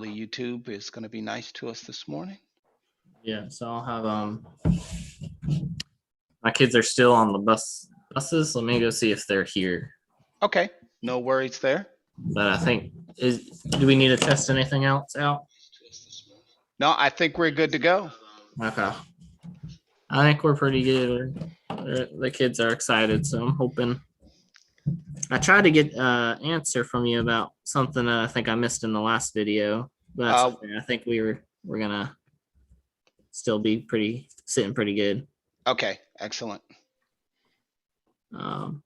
YouTube is going to be nice to us this morning. Yeah, so I'll have my kids are still on the buses. Let me go see if they're here. Okay, no worries there. But I think do we need to test anything else out? No, I think we're good to go. Okay. I think we're pretty good. The kids are excited, so I'm hoping. I tried to get an answer from you about something that I think I missed in the last video, but that's okay. I think we're gonna still be sitting pretty good. Okay, excellent. And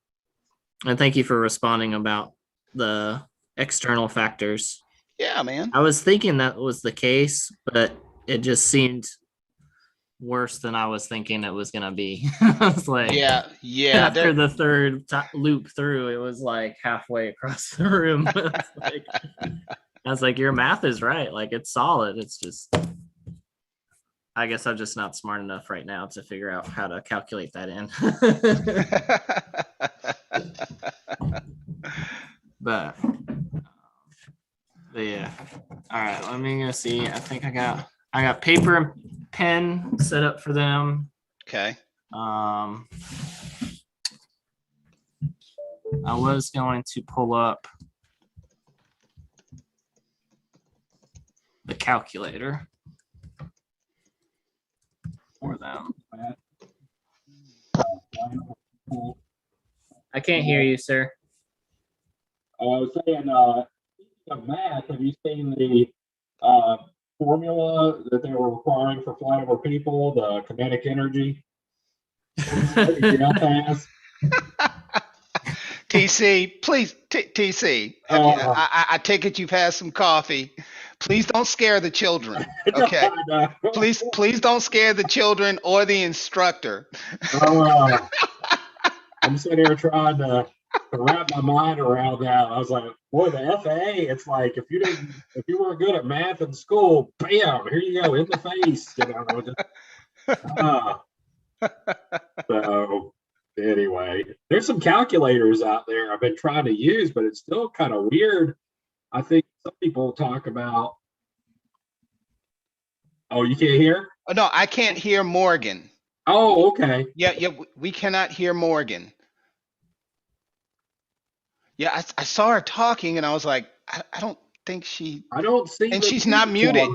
thank you for responding about the external factors. Yeah, man. I was thinking that was the case, but it just seemed worse than I was thinking it was gonna be. I was like, yeah. After the third loop through, it was like halfway across the room. I was like, your math is right. Like, it's solid. It's just, I guess I'm just not smart enough right now to figure out how to calculate that in. but yeah. All right, let me go see. I think I got paper and pen set up for them. Okay. I was going to pull up the calculator for them. I can't hear you, sir. I was saying, of math, have you seen the formula that they were requiring for flight over people, the kinetic energy? TC, please, TC. I take it you've had some coffee. Please don't scare the children. Okay. Please don't scare the children or the instructor. I'm sitting here trying to wrap my mind around that. I was like, boy, the FAA, it's like if you weren't good at math in school, bam, here you go, in the face. So anyway, there's some calculators out there I've been trying to use, but it's still kind of weird. I think some people talk about. Oh, you can't hear? Oh, no, I can't hear Morgan. Oh, okay. Yeah, we cannot hear Morgan. Yeah, I saw her talking, and I was like, I don't think she. I don't see. And she's not muted.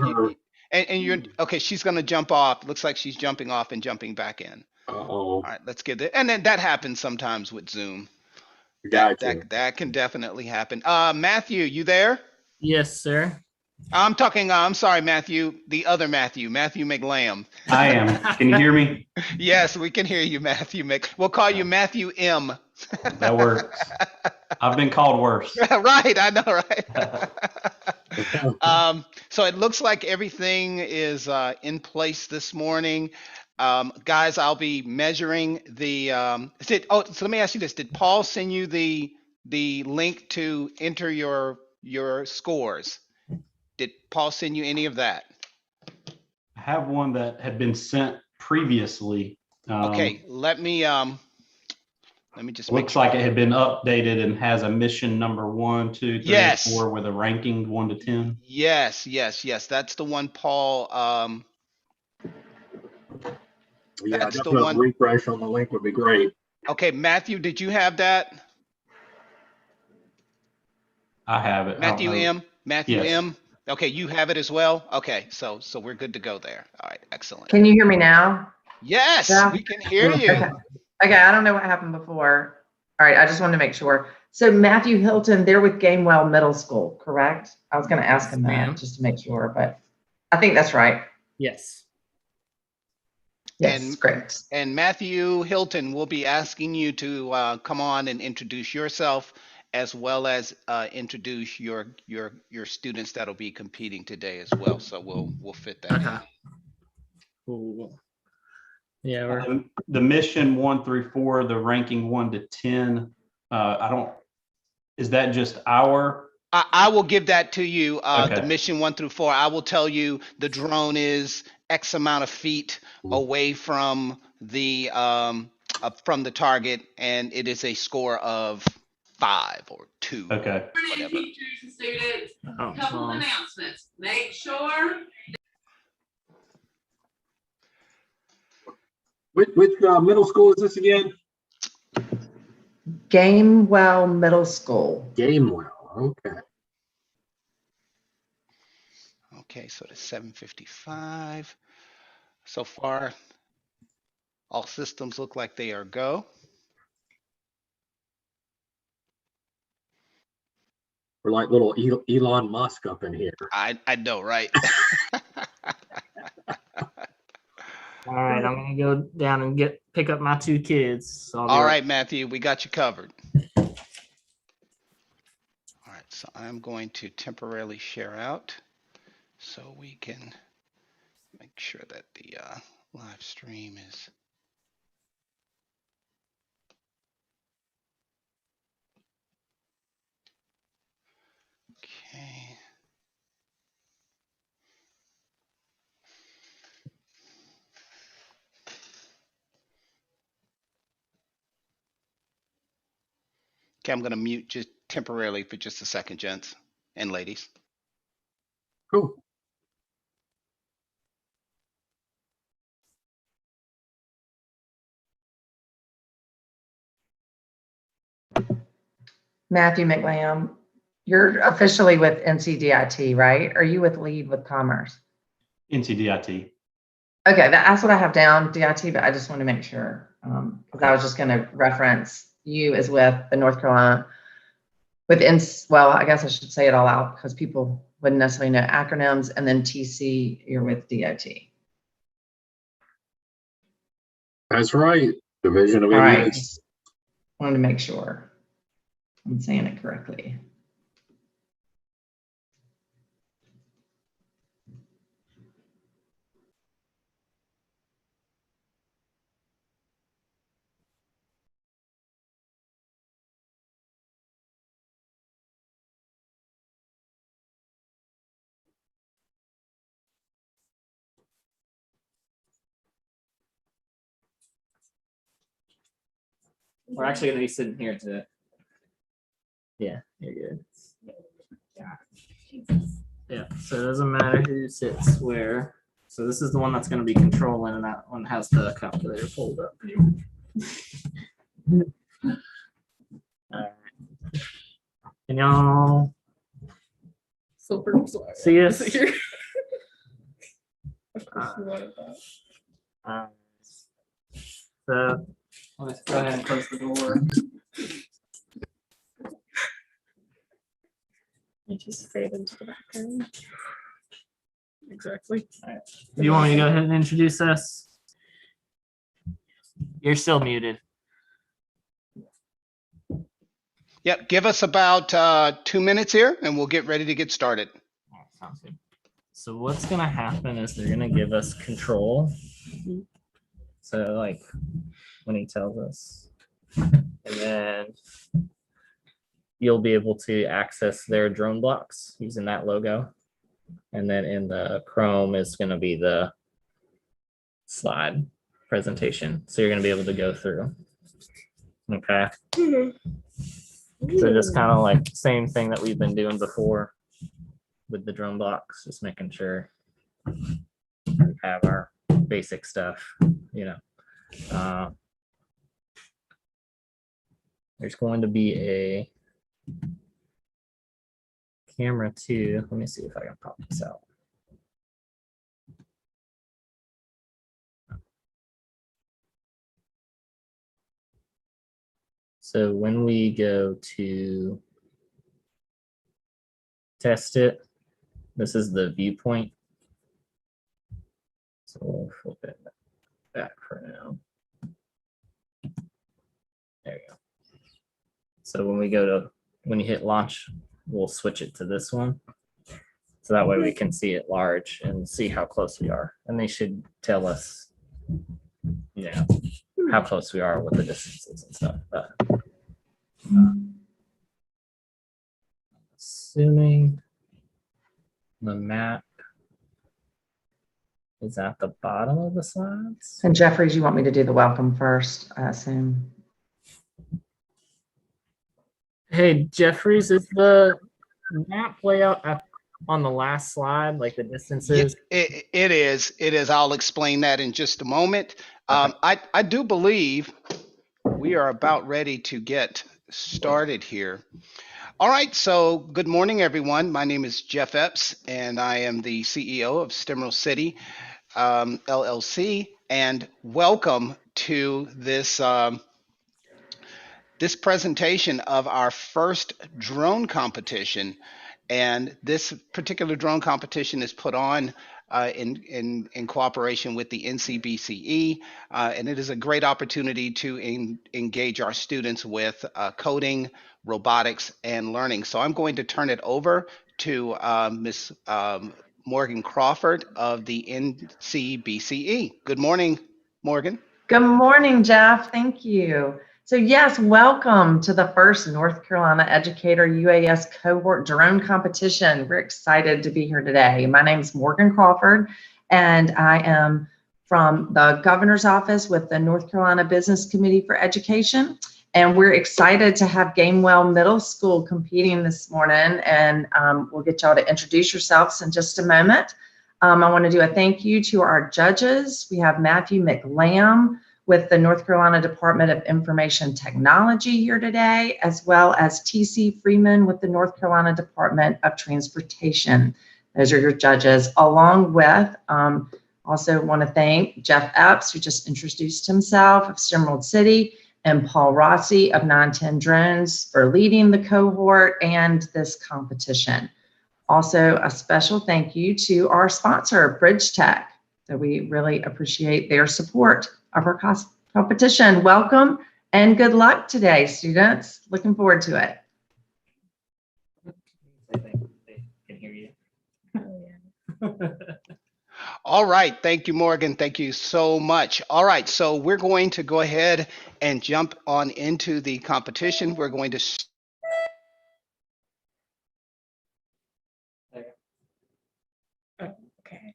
And you're okay. She's gonna jump off. Looks like she's jumping off and jumping back in. All right, let's get it. And then that happens sometimes with Zoom. That can definitely happen. Matthew, you there? Yes, sir. I'm sorry, Matthew. The other Matthew McLam. I am. Can you hear me? Yes, we can hear you, Matthew. We'll call you Matthew M. That works. I've been called worse. Right, I know, right? So it looks like everything is in place this morning. Guys, I'll be measuring the. So let me ask you this: did Paul send you the link to enter your scores? Did Paul send you any of that? I have one that had been sent previously. Okay, let me just. Looks like it had been updated and has a mission number 1, 2, 3, yes. 4 with a ranking 1 to 10. Yes. That's the one, Paul. Yeah, that's the one. Refresh on the link would be great. Okay, Matthew, did you have that? I have it. Matthew M. Yes. M. Okay, you have it as well. Okay, so we're good to go there. All right, excellent. Can you hear me now? Yes, we can hear you. Okay, I don't know what happened before. All right, I just wanted to make sure. So Matthew Hilton, they're with Gamewell Middle School, correct? I was going to ask him that just to make sure, but I think that's right. Yes. Yes, great. And Matthew Hilton will be asking you to come on and introduce yourself, as well as introduce your students that'll be competing today as well. So we'll fit that in. Cool. Yeah. The mission 1 through 4, the ranking 1 to 10. Is that just our? I will give that to you. Okay. The mission 1 through 4. I will tell you the drone is X amount of feet away from the target, and it is a score of 5 or 2. Okay. Whatever. Teachers and students, Oh, couple well, announcements. Make sure Which middle school is this again? Gamewell Middle School. Gamewell. Okay. Okay, so it's 7:55. So far, all systems look like they are go. We're like little Elon Musk up in here. I know, right? all right, I'm gonna go down and pick up my 2 kids. So I'll be All right, Matthew, we got you covered. All right, so I'm going to temporarily share out so we can make sure that the live stream is. Okay. Okay, I'm going to mute just temporarily for just a second, gents and ladies. Cool. Matthew McLam, you're officially with NCDIT, right? Are you with Lead with Commerce? NCDIT. Okay, that's what I have down, DIT, but I just want to make sure, because I was just going to reference you as with the North Carolina, well, I guess I should say it all out because people wouldn't necessarily know acronyms, and then TC, you're with DIT. That's right. Division of All right. Indians. Wanted to make sure I'm saying it correctly. We're actually gonna be sitting here today. Yeah, you're good. Yeah, so it doesn't matter who sits where. So this is the one that's gonna be controlling, and that one has the calculator pulled up. Alright. Can y'all see us? So let's go ahead and close the door. You just fade into the background. Exactly. All right. Do you want me to go ahead and introduce us? You're still muted. Yep, give us about 2 minutes here and we'll get ready to get started. All right, sounds good. So what's gonna happen is they're gonna give us control. So like when he tells us, and then you'll be able to access their drone blocks using that logo. And then in the Chrome is gonna be the slide presentation. So you're gonna be able to go through. Okay. So just kind of like same thing that we've been doing before with the drone blocks, just making sure we have our basic stuff, you know. There's going to be a camera too. Let me see if I can pop this out. So when we go to test it, this is the viewpoint. So we'll flip it back for now. There you go. So when you hit launch, we'll switch it to this one. So that way we can see it large and see how close we are. And they should tell us, you know, how close we are with the distances and stuff. But assuming the map is at the bottom of the slides. And Jeffries, you want me to do the welcome first, I assume? Hey, Jeffries, is the map layout on the last slide, like the Yeah, distances? it is. It is. I'll explain that in just a moment. Okay. I do believe we are about ready to get started here. All right. So, good morning, everyone. My name is Jeff Epps, and I am the CEO of Stimrel City LLC. And welcome to this presentation of our first drone competition. And this particular drone competition is put on in cooperation with the NCBCE, and it is a great opportunity to engage our students with coding, robotics, and learning. So I'm going to turn it over to Ms. Morgan Crawford of the NCBCE. Good morning, Morgan. Good morning, Jeff. Thank you. So yes, welcome to the first North Carolina Educator UAS cohort drone competition. We're excited to be here today. My name is Morgan Crawford, and I am from the governor's office with the North Carolina Business Committee for Education. And we're excited to have Gamewell Middle School competing this morning. And we'll get y'all to introduce yourselves in just a moment. I want to do a thank you to our judges. We have Matthew McLam with the North Carolina Department of Information Technology here today, as well as TC Freeman with the North Carolina Department of Transportation. Those are your judges, along with also want to thank Jeff Epps, who just introduced himself, of Emerald City, and Paul Rossi of 910 Drones for leading the cohort and this competition. Also, a special thank you to our sponsor, Bridge Tech. So we really appreciate their support of our competition. Welcome and good luck today, students. Looking forward to it. They can hear you. Oh, yeah. All right. Thank you, Morgan. Thank you so much. All right. So we're going to go ahead and jump on into the competition. We're going to Okay.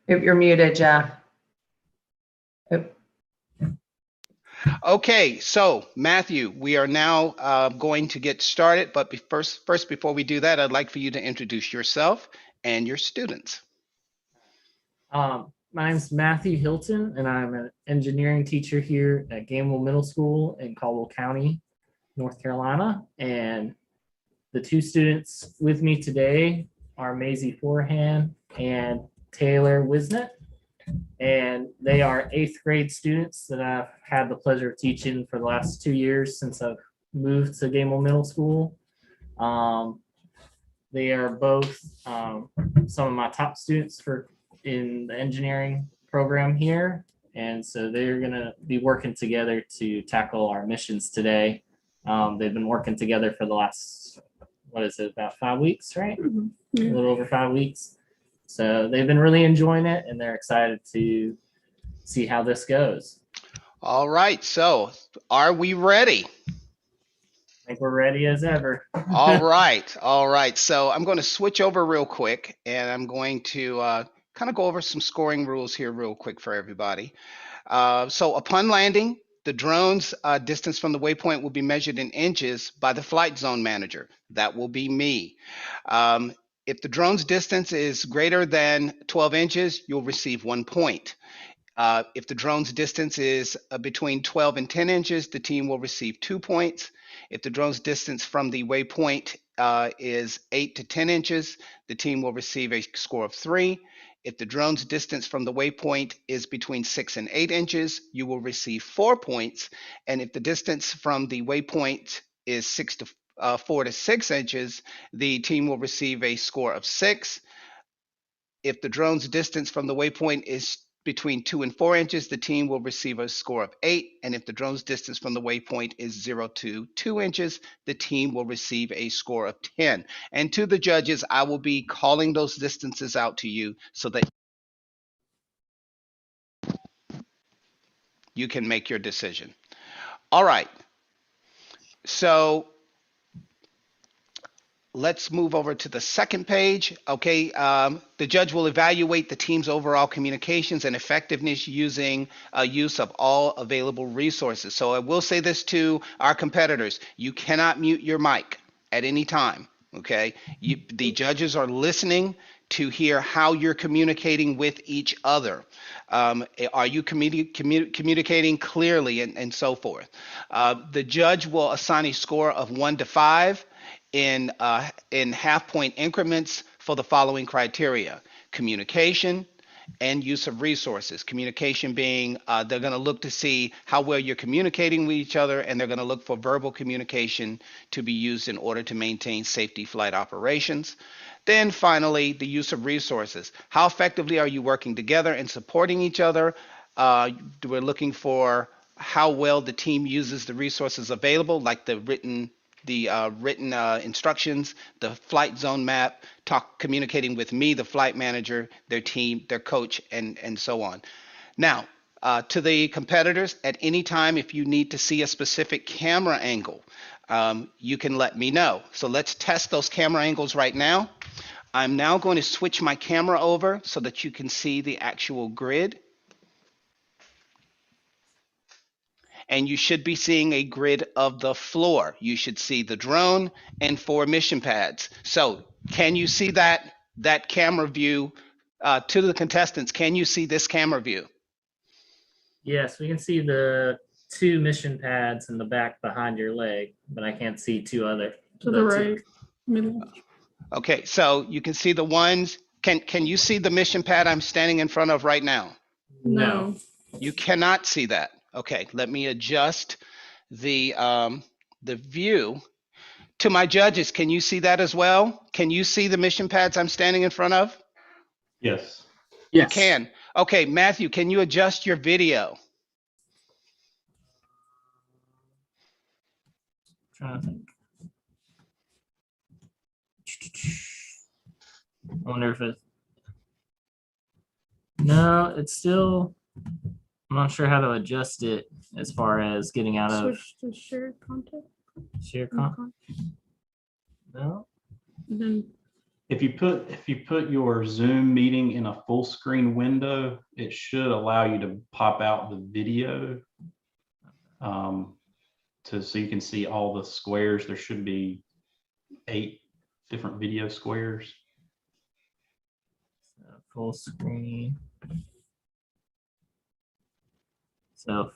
You're muted, Jeff. Okay, so Matthew, we are now going to get started. But first, before we do that, I'd like for you to introduce yourself and your students. My name's Matthew Hilton, and I'm an engineering teacher here at Gamewell Middle School in Caldwell County, North Carolina. And the two students with me today are Maisie Forehand and Taylor Wisnett. And they are 8th grade students that I've had the pleasure of teaching for the last 2 years since I've moved to Gamewell Middle School. They are both some of my top students in the engineering program here. And so they're going to be working together to tackle our missions today. They've been working together for the last, about 5 weeks, right? Mhm. A little over 5 weeks. So they've been really enjoying it, and they're excited to see how this goes. All right, so are we ready? I think we're ready as ever. All right, all right. So I'm going to switch over real quick, and I'm going to kind of go over some scoring rules here real quick for everybody. So upon landing, the drone's distance from the waypoint will be measured in inches by the flight zone manager. That will be me. If the drone's distance is greater than 12 inches, you'll receive 1 point. If the drone's distance is between 12 and 10 inches, the team will receive 2 points. If the drone's distance from the waypoint is 8 to 10 inches, the team will receive a score of 3. If the drone's distance from the waypoint is between 6 and 8 inches, you will receive 4 points. And if the distance from the waypoint is 4 to 6 inches, the team will receive a score of 6. If the drone's distance from the waypoint is between 2 and 4 inches, the team will receive a score of 8. And if the drone's distance from the waypoint is 0 to 2 inches, the team will receive a score of 10. And to the judges, I will be calling those distances out to you so that you can make your decision. All right. So let's move over to the second page. Okay, the judge will evaluate the team's overall communications and effectiveness using use of all available resources. So I will say this to our competitors: you cannot mute your mic at any time. Okay, the judges are listening to hear how you're communicating with each other. Are you communicating clearly, and so forth? The judge will assign a score of 1 to 5 in half point increments for the following criteria: communication and use of resources. Communication being they're going to look to see how well you're communicating with each other, and they're going to look for verbal communication to be used in order to maintain safety flight operations. Then finally, the use of resources. How effectively are you working together and supporting each other? We're looking for how well the team uses the resources available, like the written instructions, the flight zone map, communicating with me, the flight manager, their team, their coach, and so on. Now, to the competitors, at any time, if you need to see a specific camera angle, you can let me know. So let's test those camera angles right now. I'm now going to switch my camera over so that you can see the actual grid. And you should be seeing a grid of the floor. You should see the drone and 4 mission pads. So can you see that camera view? To the contestants, can you see this camera view? Yes, we can see the 2 mission pads in the back behind your leg, but I can't see 2 other. To the right, middle. Okay, so you can see the ones. Can you see the mission pad I'm standing in front of right now? No. You cannot see that. Okay, let me adjust the view. To my judges, can you see that as well? Can you see the mission pads I'm standing in front of? Yes. You can. Okay, Matthew, can you adjust your video? Trying to think. I wonder if it. No, it's still. I'm not sure how to adjust it as far as getting out of Switch to shared content. share con. No. Then If you put your Zoom meeting in a full screen window, it should allow you to pop out the video, so you can see all the squares. There should be 8 different video squares. Full screen. So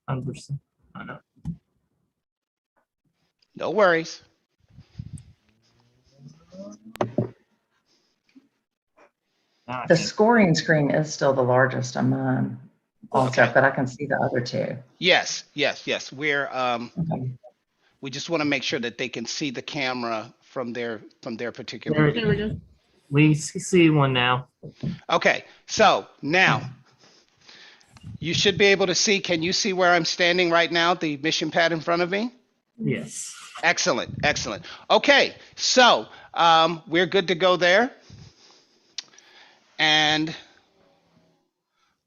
100%. I know. No worries. Now I The can't- scoring screen is still the largest on mine also, Okay. but I can see the other 2. Yes. We're Okay. we just want to make sure that they can see the camera from their particular. there we go. We see one now. Okay, so now you should be able to see. Can you see where I'm standing right now? The mission pad in front of me. Yes. Excellent. Okay, so we're good to go there. And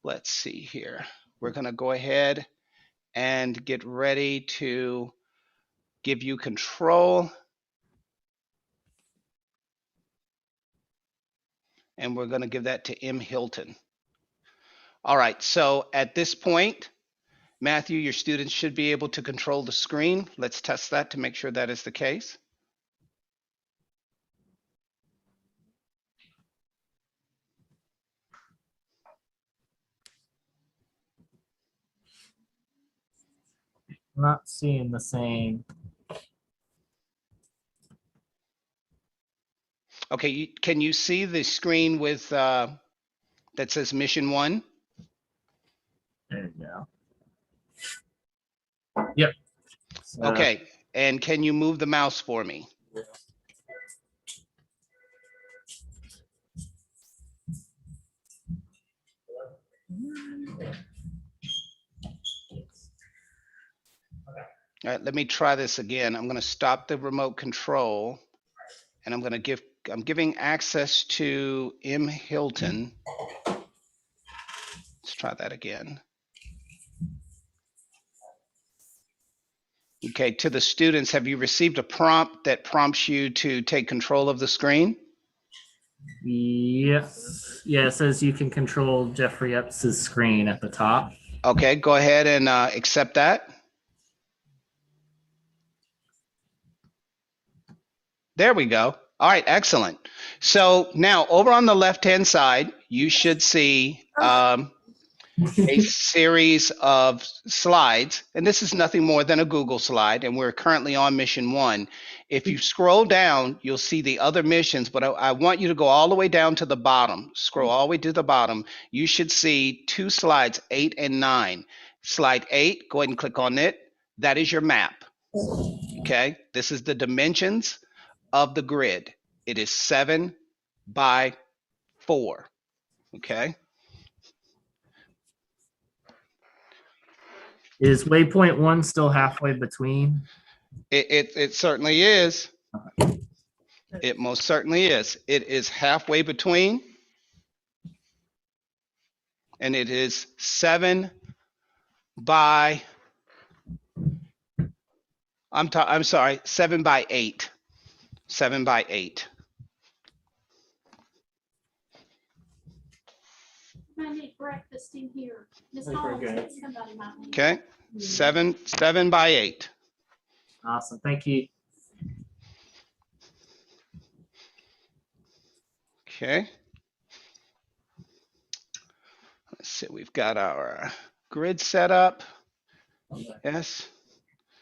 let's see here. We're going to go ahead and get ready to give you control. And we're going to give that to M. Hilton. All right, so at this point, Matthew, your students should be able to control the screen. Let's test that to make sure that is the case. I'm not seeing the same. Okay, can you see the screen with that says Mission 1? There you go. Yep. So, Okay, and can you move the mouse for me? All right, let me try this again. I'm going to stop the remote control, and I'm giving access to M. Hilton. Let's try that again. Okay, to the students, have you received a prompt that prompts you to take control of the screen? Yes. Yeah, it says you can control Jeffrey Epps's screen at the top. Okay, go ahead and accept that. There we go. All right, excellent. So now over on the left-hand side, you should see a series of slides, and this is nothing more than a Google slide, and we're currently on mission 1. If you scroll down, you'll see the other missions, but I want you to go all the way down to the bottom. Scroll all the way to the bottom. You should see 2 slides, 8 and 9. Slide 8, go ahead and click on it. That is your map. Okay, this is the dimensions of the grid. It is 7 by 4. Okay. Is waypoint 1 still halfway between? It certainly is. It most certainly is. It is halfway between, and it is 7 by. I'm sorry, 7 by 8. 7 by 8. I need breakfast in here. Miss Very Holmes, good. somebody might need. Okay, 7 by 8. Awesome. Thank you. Okay. Let's see. We've got our grid set up. Yes.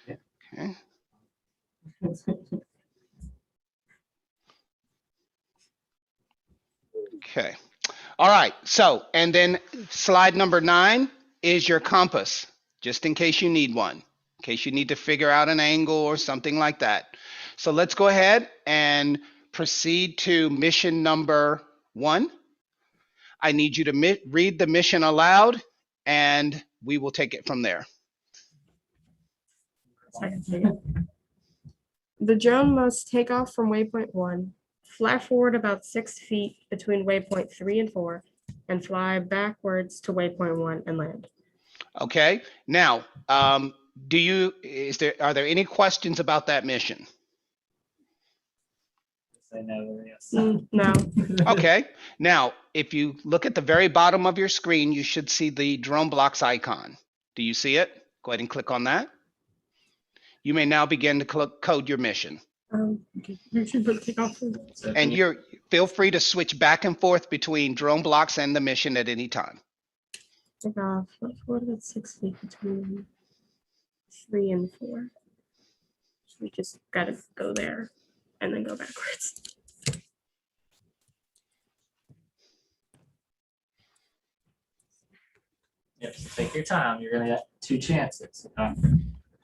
Okay. Okay. All right. So, and then slide number 9 is your compass, just in case you need one, in case you need to figure out an angle or something like that. So let's go ahead and proceed to mission number 1. I need you to read the mission aloud, and we will take it from there. The drone must take off from waypoint 1, fly forward about 6 feet between waypoint 3 and 4, and fly backwards to waypoint 1 and land. Okay. Now, are there any questions about that mission? Say no, yes. No. Okay. Now, if you look at the very bottom of your screen, you should see the drone blocks icon. Do you see it? Go ahead and click on that. You may now begin to code your mission. Okay. You should put take off. And feel free to switch back and forth between drone blocks and the mission at any time. Take off. What about 6 feet between 3 and 4? So we just gotta go there and then go backwards. Yep, so take your time. You're gonna get 2 chances.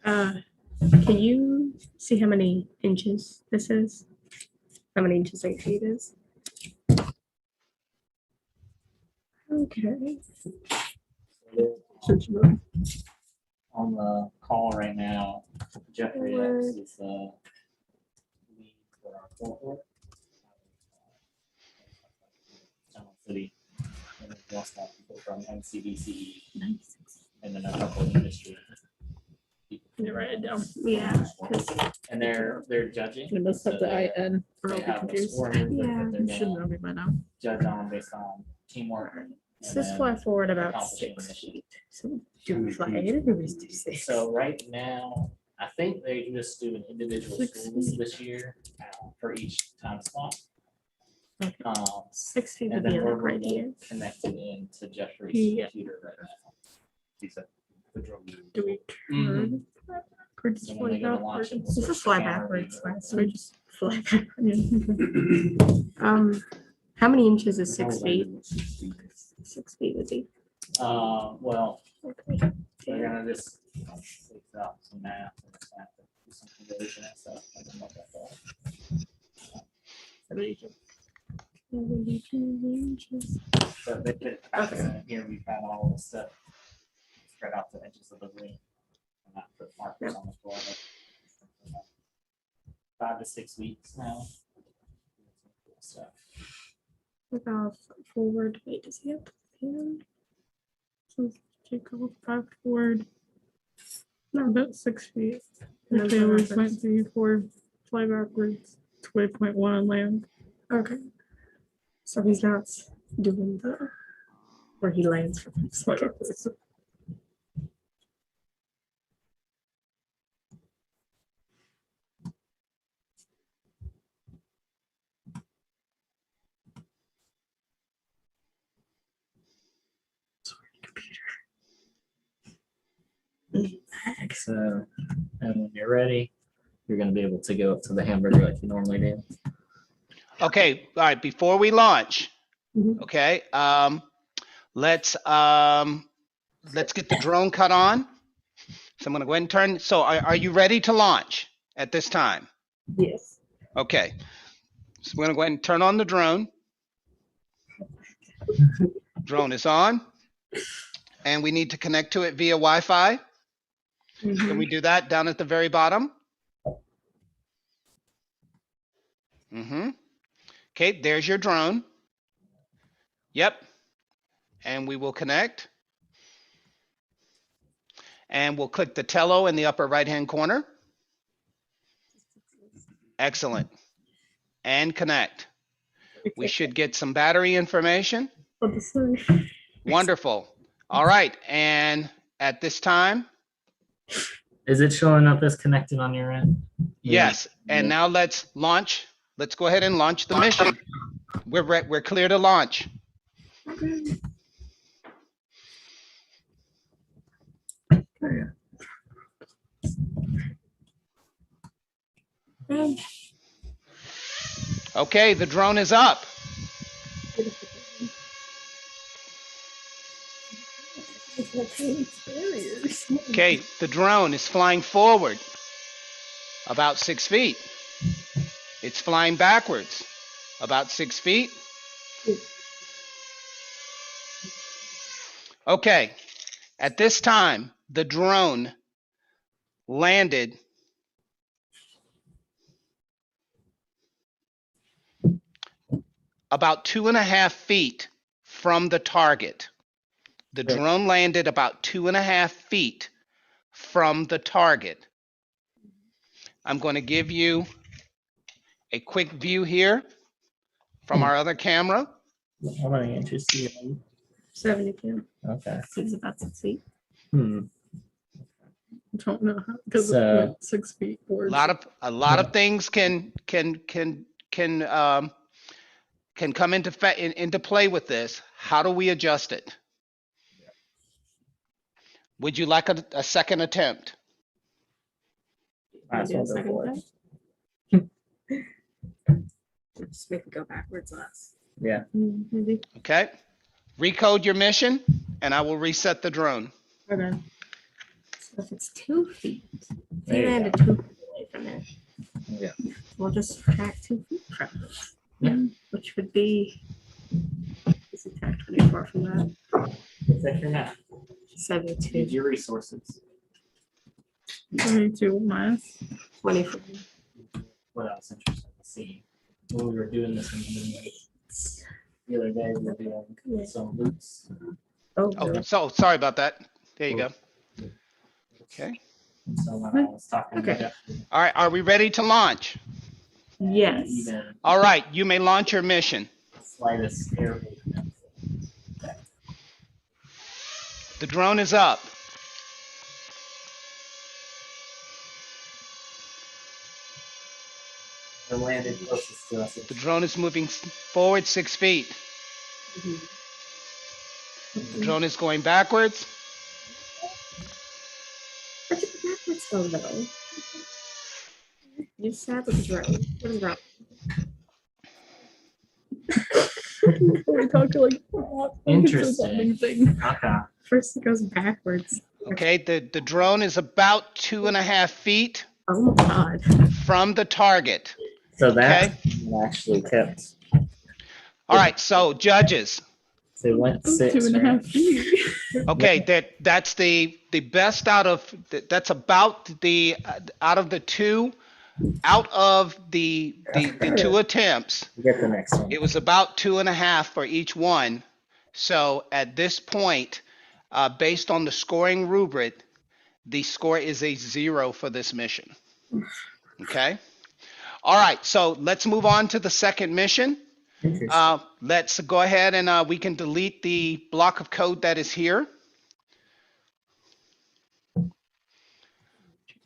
Can you see how many inches this is? How many inches 8 feet is? Okay. On the call right now, Jeffrey Epps is the lead for our cohort. City. And we also have people from NCBCE and then a couple of industry people. You write it down. Yeah. And they're judging. They must have the IN or They I'll be have a confused. scoring group Yeah, that they're You should gonna know me by now. judge on based on teamwork. It says fly forward about accomplishing 6 mission. feet. So do we fly 8 or do we do 6? So right now, I think they just do an individual 6 schools feet. this year for each time slot. Okay. 6 feet And would be then we're like right here. connected into Jeffrey's Yeah. computer right now. He's at the drone. Do we turn backwards? So when Fly they go to launch, backwards? we'll This switch is fly the camera backwards. view. So we just fly backwards. How many inches is 6 feet? 6 feet would be. Well, Okay. they're gonna just take out some math and just have to do some conversion and stuff. I don't know about that. 72 inches. But they put here, we've had all this stuff spread out the edges of the ring. And not put markers on the floor. 5 to 6 weeks now. So, About forward. Wait, does he have the hand? So take off back forward. No, about 6 feet. The And then Taylor's the went to for fly backwards to waypoint 1 on land. Okay. So he's not doing the where he lands for flight backwards. So, and when you're ready, you're going to be able to go up to the hamburger like you normally do. Okay, all right, before we launch, Mhm. okay, let's get the drone cut on. So I'm gonna go ahead and turn, so are you ready to launch at this time? Yes. Okay, so we're gonna go ahead and turn on the drone. Drone is on, and we need to connect to it via Wi-Fi. Can we do that down at the very bottom? Okay, there's your drone. Yep. And we will connect. And we'll click the tello in the upper right-hand corner. Excellent. And connect. We should get some battery information. Wonderful. All right. And at this time, Is it showing up as connected on your end? yes. And now let's launch. Let's go ahead and launch the mission. We're clear to launch. Okay, the drone is up. Okay, the drone is flying forward about 6 feet. It's flying backwards about 6 feet. Okay, at this time, the drone landed about 2.5 feet from the target. The drone landed about 2.5 feet from the target. I'm going to give you a quick view here from our other camera. How many inches do you need? 72. Okay. So it's about 6 feet. Don't know how because So- it went 6 feet A forward. lot of things can come into play with this. How do we adjust it? Would you like a second attempt? Might as well go Second for it. time? Just make it go backwards less. Yeah. Maybe. Okay. Recode your mission, and I will reset the drone. Okay. So if it's 2 feet, There he you landed 2 feet away from it. Yeah. We'll just subtract 2 feet from it. Yeah. Which would be subtract 24 from that. Check your math. 72. Use your resources. 22 minus. 24. What else interesting to see? When we were doing this in the other day, we were doing some loops. Oh, Oh, so sorry about that. There you go. Okay. And so when I was talking Okay. about All right. Are we ready to launch? yes. even All right. You may launch your mission. slightest air movement. The drone is up. The landed closest to us. The drone is moving forward 6 feet. The drone is going backwards. Where'd you go backwards go, though? You sat with the drone. What is wrong? We talked like that. Interesting. Thing. Okay. First it goes backwards. Okay. The drone is about 2.5 feet Oh my god. from the target. So that Okay. actually kept. All right. So judges. So it went 6. 2.5 right? feet. Okay. That's the best out of that's about the out of the two. Out of the 2 attempts, We get the next one. it was about 2.5 for each one. So at this point, based on the scoring rubric, the score is a 0 for this mission. Okay. All right. So let's move on to the second mission. Let's go ahead and we can delete the block of code that is here.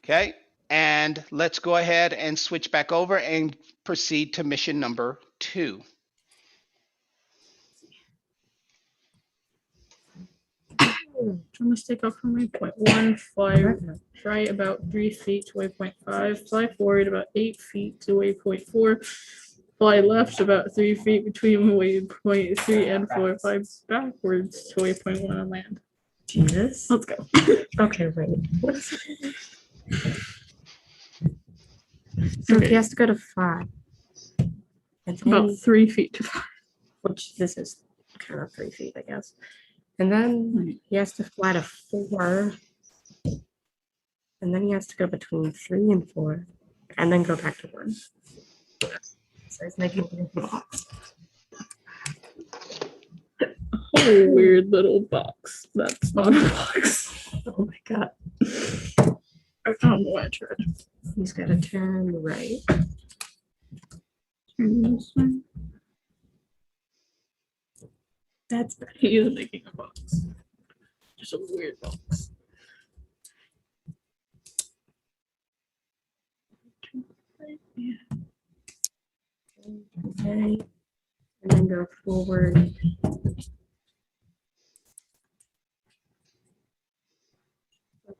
Okay. And let's go ahead and switch back over and proceed to mission number 2. Trying to take off from waypoint 1, fly right about 3 feet to waypoint 5, fly forward about 8 feet to waypoint 4, fly left about 3 feet between waypoint 3 and 4, fly backwards to waypoint 1 and land. Jesus. Let's go. Okay, wait. So Okay. he has to go to 5. And then, About 3 feet to 5. which this is kind of 3 feet, I guess. And then he has to fly to 4. And then he has to go between 3 and 4. And then go back to 1. So he's making a box. Oh, weird little box. That's not a box. Oh my god. I found the white thread. He's got to turn right. Turn this way. That's better. He is making a box. Just a weird box. Yeah. Okay. And then go forward.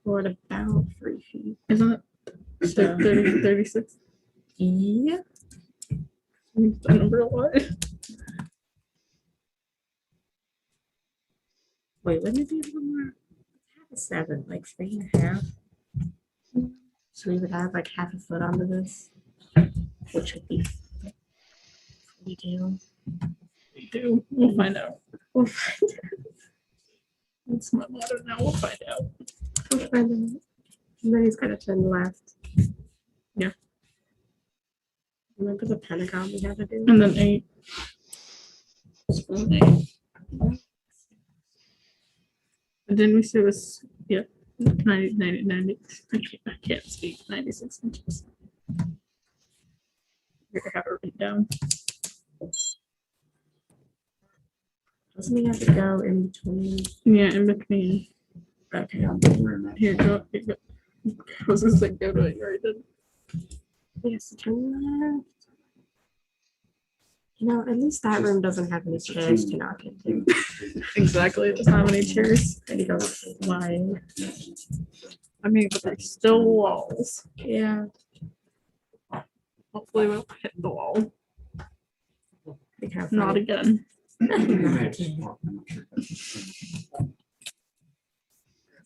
Forward about 3 feet. Isn't it 30, 36? Yeah. The number what? Wait, wouldn't it be a little more? Half a 7, like 3.5. So we would have like half a foot onto this, which would be 42. We do. We'll find out. We'll find out. That's my motto now. We'll find out. We'll find out. And then he's got to turn left. Yeah. Remember the pentagon we had to do? And then 8. And 8. And then we say was, yeah, 90. I can't speak. 96 inches. Here, I have it written down. Doesn't he have to go in between? Yeah, in between. Okay. Here, go. Here, go. I was gonna say go to it. You already did. He has to turn left. You know, at least that room doesn't have any chairs to knock into. Exactly. There's not many chairs. And he goes flying. I mean, but there's still walls. Yeah. Hopefully, we'll hit the wall. Be careful. Not again.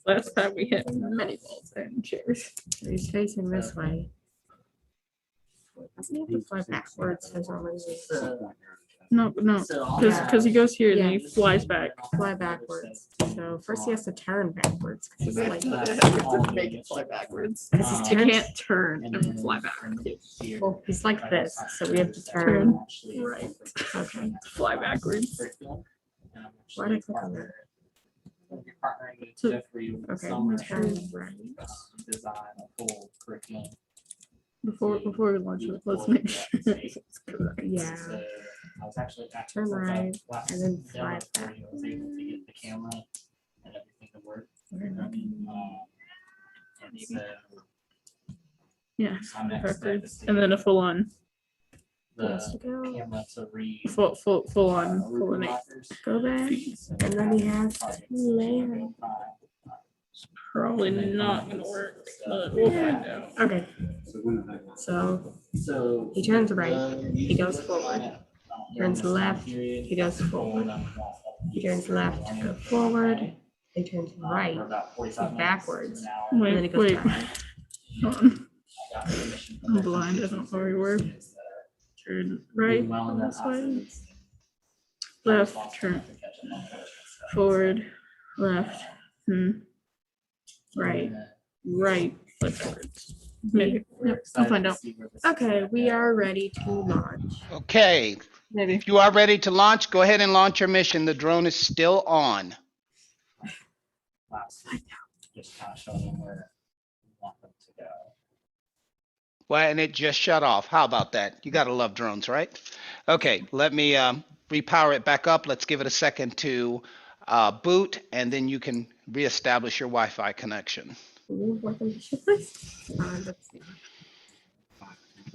Last time we hit many walls and chairs. He's facing this way. Doesn't he have to fly backwards for some reason? No, because he goes here and then he flies back. Fly backwards. So first he has to turn backwards. 'Cause he's like, Make it fly backwards. Because he's It turned- can't turn and fly backwards. well, he's like this, so we have to turn. Right. Okay. Fly backwards. Why did I click on that? So- Okay, turn right. Before we launch it, let's make sure it's correct. Yeah. Turn right and then fly back. Yeah, backwards. And then a full on, He has to go. full on 8. Go back. And then he has to land. Probably not gonna work, but we'll find out. Okay. So he turns right. He goes forward. Turns left. He goes forward. He turns left to go forward. He turns right. He's backwards. And then he goes Wait. back. Hold on. I'm blind. I don't know where we were. Turn right this way. Left. Turn forward. Left. Right. Right. Flip forwards. Maybe. Yep, I'll find out. Okay, we are ready to launch. Okay. Maybe. If you are ready to launch, go ahead and launch your mission. The drone is still on. Just kind of showing them where Well, and it just shut off. How about that? You gotta love drones, right? Okay, let me repower it back up. Let's give it a second to boot, and then you can reestablish your Wi-Fi connection. Let's see.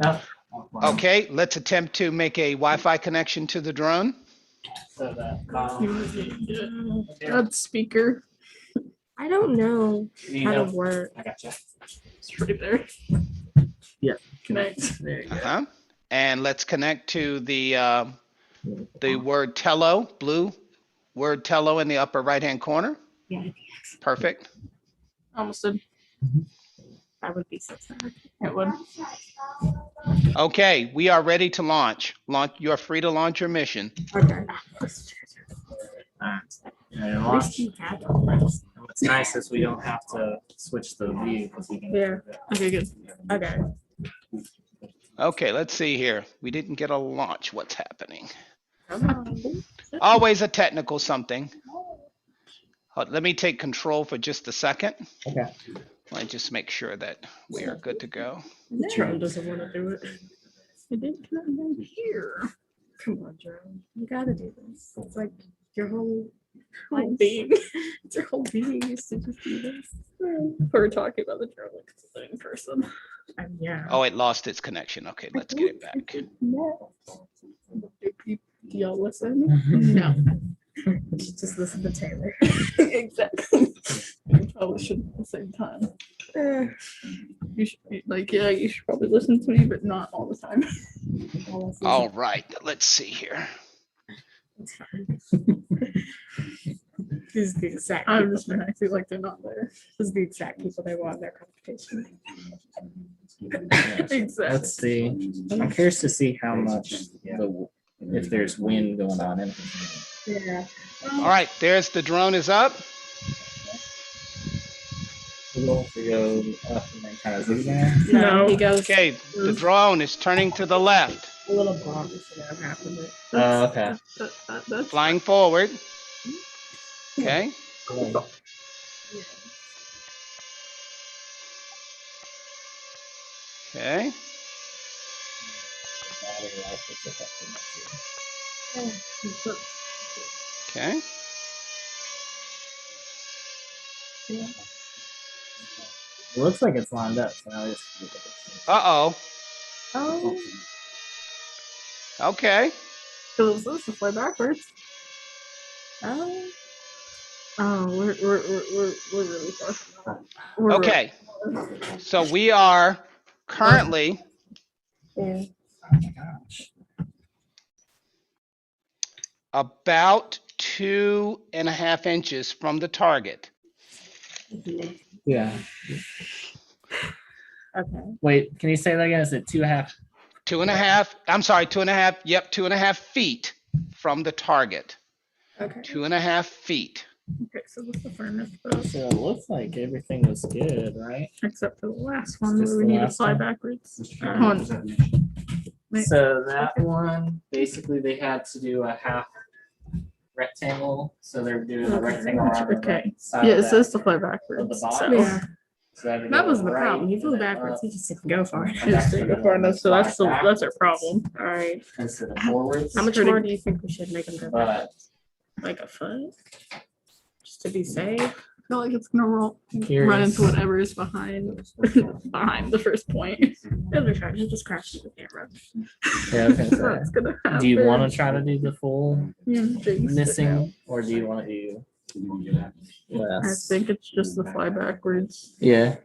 No. Okay, let's attempt to make a Wi-Fi connection to the drone. So that, That speaker. I don't know you how know, to work. I got you. It's right there. Yeah. Connect. There you go. Uh-huh. And let's connect to the word tello, blue word tello in the upper right-hand corner. Yeah, Perfect. Almost did. that would be so sad. It would. Okay, we are ready to launch. You are free to launch your mission. Okay. Alright. And At launch. least you have it. What's nice is we don't have to switch the view because we can. Yeah. Okay, good. Okay. Okay, let's see here. We didn't get a launch. What's happening? Come on. Always a technical something. Let me take control for just a second. Okay. Let me just make sure that we are good to go. The drone doesn't want to do it. It didn't come here. Come on, drone. You gotta do this. It's like your whole Whole life. being. It's your whole being is to just do this. We're talking about the drone like it's a living person. Yeah. Oh, it lost its connection. Okay, let's get it back. No. Do y'all listen? No. Just listen to Taylor. Exactly. You probably shouldn't at the same time. You should be like, yeah, you should probably listen to me, but not all the time. All right, let's see here. These are the exact I'm people. just gonna act like they're not there. This is the exact people they want in their competition. Exactly. Let's see. I'm curious to see how much if there's wind going on in here. Yeah. All right, there's the drone is up. We're going to go up and then kind of zigzag. No. He goes Okay, the drone is turning to the left, a little bump. So that happened. Okay. That's flying forward. Okay, okay. Battery life is affecting us here. Okay. It looks like it's lined up, so now we just look at this. Uh-oh. Oh. Okay. because it's supposed to fly backwards. Oh. Oh, we're really far from that. We're Okay. So we are currently Yeah. Oh my gosh. about 2.5 inches from the target. Yeah. Okay. Wait, can you say that again? Is it 2.5? 2.5, I'm sorry, 2.5, yep, 2.5 feet from the target. Okay. 2.5 feet. Okay, so this is the furnace, but So it looks like everything was good, right? except for the last one Just where we the need to last fly one? backwards. Wait. So that one, basically they had to do a half rectangle, so they're doing a rectangle on the Okay. right side Yeah, of it that. says to fly backwards. box. So Yeah. So they had to That go was the right problem. He and flew then backwards. up He just didn't go far. and it just didn't go far enough, so that's the problem. All right. instead of forwards. How much Pretty- more do you think we should make him go back? But Like a foot? Just to be safe? I feel like it's gonna run Curious. into whatever is behind behind the first point. It'll be fine. He'll just crash into the camera. yeah, I was gonna say, That's gonna happen. do you want to try to do the full You jinxed it now. missing, or do you want to do I less? think it's just the fly backwards. Yeah,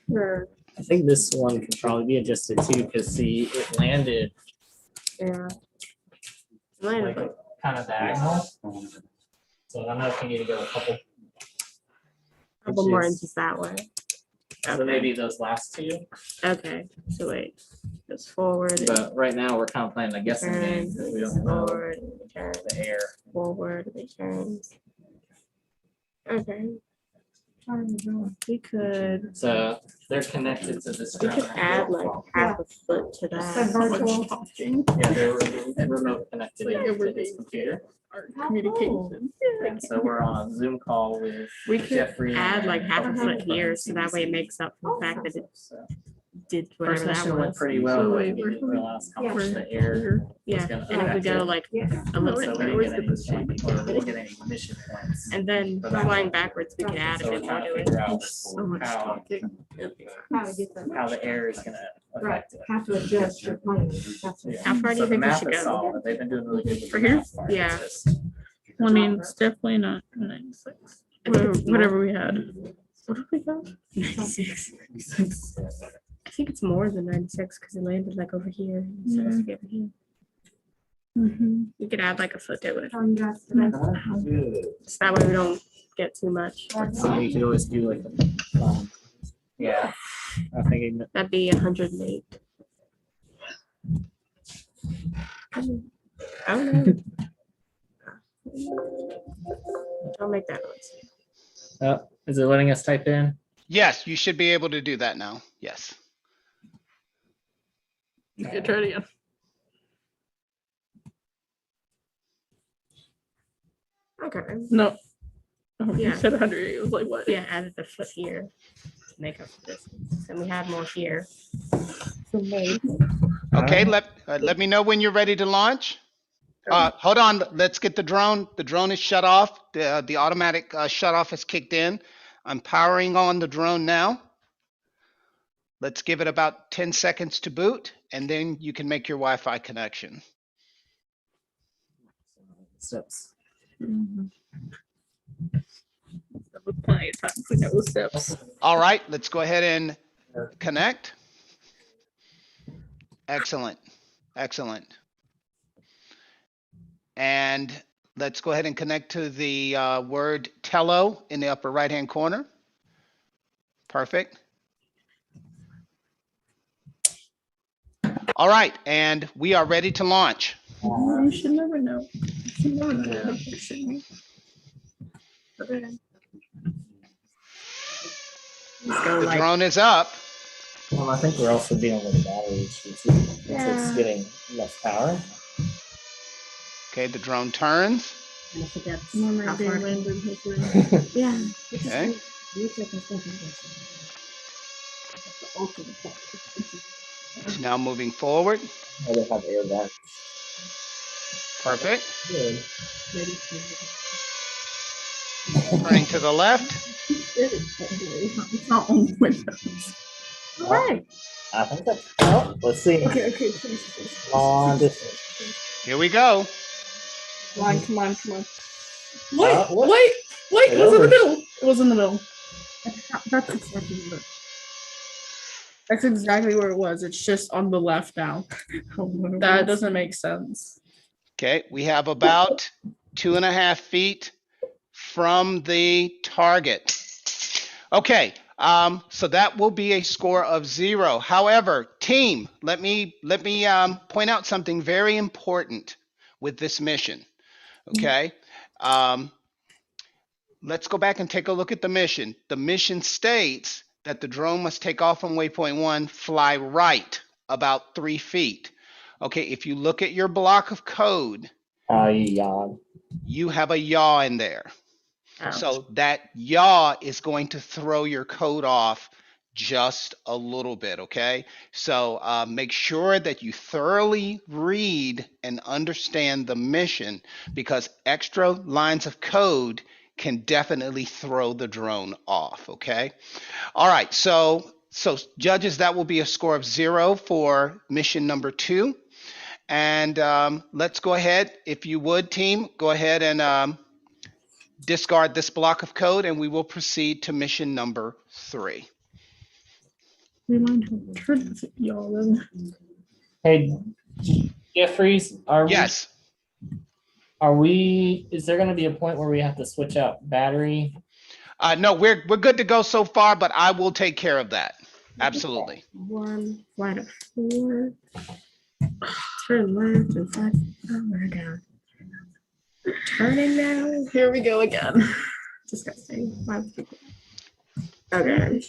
Sure. I think this one could probably be adjusted too, because see, it landed Yeah. like Like, kind of diagonal. So I don't know if you need to go a couple. a couple more inches. inches that way. So maybe those last two, Okay. So wait. Just forward. and but right now we're kind of playing a guessing game turn, because we don't know forward, and return, the air. forward, returns. Okay. We could They're connected to this. we could add like half a foot to that. So much talking. Yeah, they're remote connected Like into every this day. computer. Our communication. And so we're on a Zoom call with We could Jeffrey. add and like half a couple foot people here, from so that way it makes up for the fact that it's So did First whatever that mission went was. pretty well. So but wait, we didn't we're- realize how much we're- the air was Yeah, gonna and it would affect go it. like Yeah. a little So we bit. didn't Where's get the any machine? points, or we didn't get any mission points. And then flying backwards, we could add a So we're bit more trying to to it. figure out So much how, talking. how the air is gonna Right, affect it. have to adjust your plan. That's Yeah. How far do So you the think we math should is go? solid. They've been doing really good with For the here? math part. It's Yeah. just- Well, I mean, it's definitely not 96. Whatever we had. What did we have? 96. I think it's more than 96 because it landed like over here. It's supposed to be over here. Mm-hmm. We could add like a foot to it. Good. So that way we don't get too much. So you could always do like, yeah, I think it- That'd be 108. I don't know. Don't make that noise. is it letting us type in? Yes, you should be able to do that now. Yes. Okay, try it again. Okay. No. Oh, you Yeah. said 108. It was like what? Yeah, added the foot here to make up for this. And we had more here. So maybe. Okay, let me know when you're ready to launch. Hold on, let's get the drone. The drone is shut off. The automatic shut off has kicked in. I'm powering on the drone now. Let's give it about 10 seconds to boot, and then you can make your Wi-Fi connection. Steps. Mhm. That was plenty of time for no steps. All right, let's go ahead and connect. Excellent, excellent. And let's go ahead and connect to the word Tello in the upper right-hand corner. Perfect. All right, and we are ready to launch. You should never know. You should never know. You shouldn't. Okay. Let's go The like drone is up. Well, I think we're also dealing with the battery issues. It's Yeah. getting less power. Okay, the drone turns. and I forget One how right there far. landed hopefully. Yeah. Okay. It's now moving forward. Oh, they have air back. Perfect. Good. Turning to the left. It's not on Windows. Alright. I think that's, oh, let's see. Okay, please. Long distance. Here we go. Come on. Wait, what? wait, It it was in the over. middle. It was in the middle. That's exactly where. That's exactly where it was. It's just on the left now. That doesn't make sense. Okay, we have about 2.5 feet from the target. Okay, so that will be a score of 0. However, team, let me point out something very important with this mission. Okay, let's go back and take a look at the mission. The mission states that the drone must take off from waypoint 1, fly right about 3 feet. Okay, if you look at your block of code, Yeah. you have a yaw in there. So that yaw is going to throw your code off just a little bit, okay? So make sure that you thoroughly read and understand the mission, because extra lines of code can definitely throw the drone off, okay? All right, so judges, that will be a score of 0 for mission number 2. And let's go ahead, if you would, team, go ahead and discard this block of code, and we will proceed to mission number 3. We might have turned y'all then. Hey, Jeffries, Yes. is there gonna be a point where we have to switch out battery? No, we're good to go so far, but I will take care of that. Absolutely. 1, flight of 4. Turn left and 5. Oh my god. Turning now. Here we go again. Disgusting. Okay.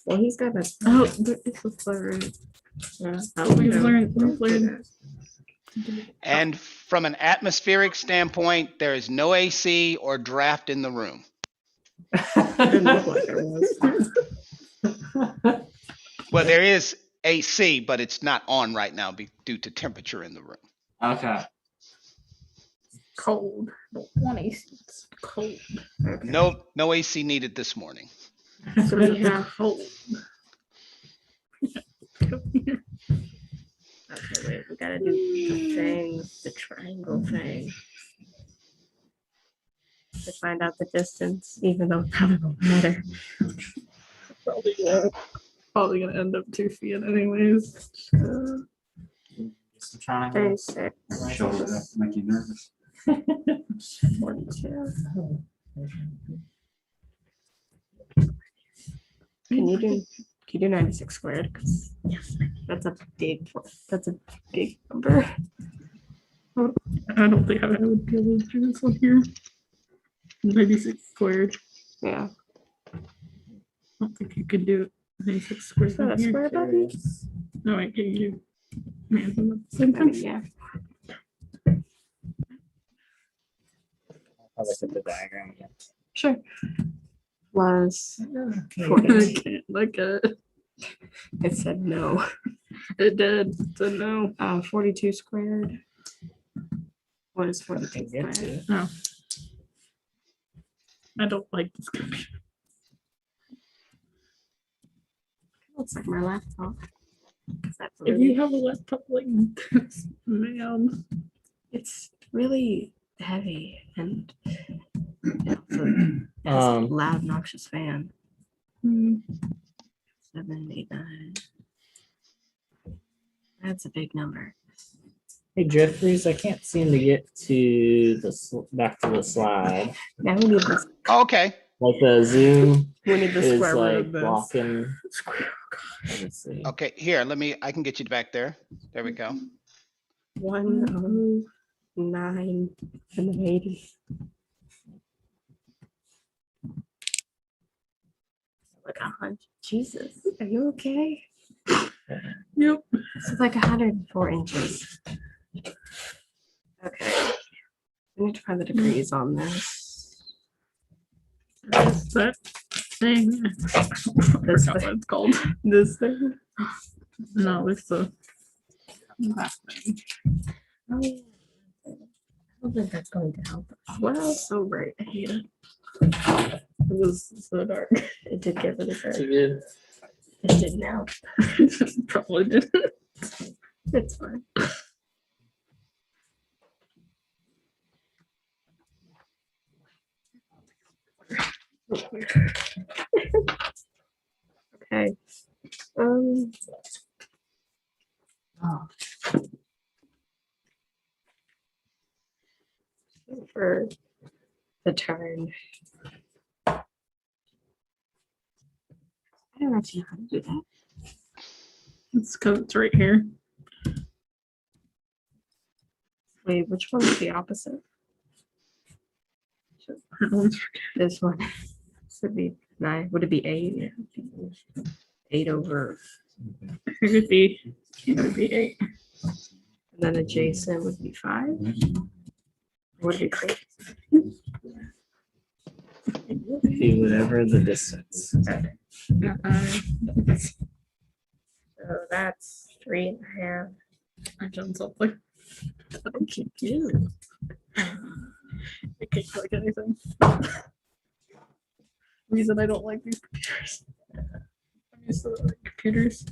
Well, he's got that. Oh, but it's a third. Yeah. We've learned. And from an atmospheric standpoint, there is no AC or draft in the room. Didn't look like there was. Well, there is AC, but it's not on right now due to temperature in the room. Okay. Cold. Don't want AC. It's cold. Okay. No AC needed this morning. So we have. cold. Okay, wait. We gotta do the thing, the triangle thing, to find out the distance, even though it probably won't matter. Probably won't. Probably gonna end up 2 feet anyways. Just trying 36, Shoulder that make you nervous. 42. Can you do 96 squared? 'Cause that's a big number. I don't think I would be able to do this one here. 96 squared. Yeah. I don't think you could do it. 96 squared. Is that a in here. square button? No, I can you. Man, it's not the same thing. Yeah. I'll look at the diagram again. Sure. Was I 40. can't look at it. It said no. It did. It said no. 42 squared. What is I 42 can get to squared? it. No. I don't like this computer. Looks like my laptop. Is that If really- you have a laptop like this, man. It's really heavy and it has a Um, loud, noxious fan. Hmm. 7, 8, 9. That's a big number. Hey Jeffries, I can't seem to get to the back to the slide. Now we need this. Okay. Like the Zoom We need the is square root like of this. blocking. Square. Let me see. Okay. Here, I can get you back there. There we go. 109 and then 80. Like 100. Jesus, are you okay? Yep. This is like 104 inches. Okay. We need to find the degrees on this. There's that thing. I forgot what it's called. This thing. No, it's the that thing. Oh, yeah. I don't think that's going to help us. Well, so bright. I hate it. It was so dark. It did get really Too bright. good. It didn't help. Probably did. It's fine. Okay. For the turn. I don't actually know how to do that. It's because it's right here. Wait, which one is the opposite? I always forget. This one. This would be 9. Would it be 8? Yeah. 8 over. It would be 8. And then adjacent would be 5. Would it be 6? Do whatever the distance. So that's 3.5. I done something. Okay, cute. It can't click anything. Reason I don't like these computers. I'm used to the computers.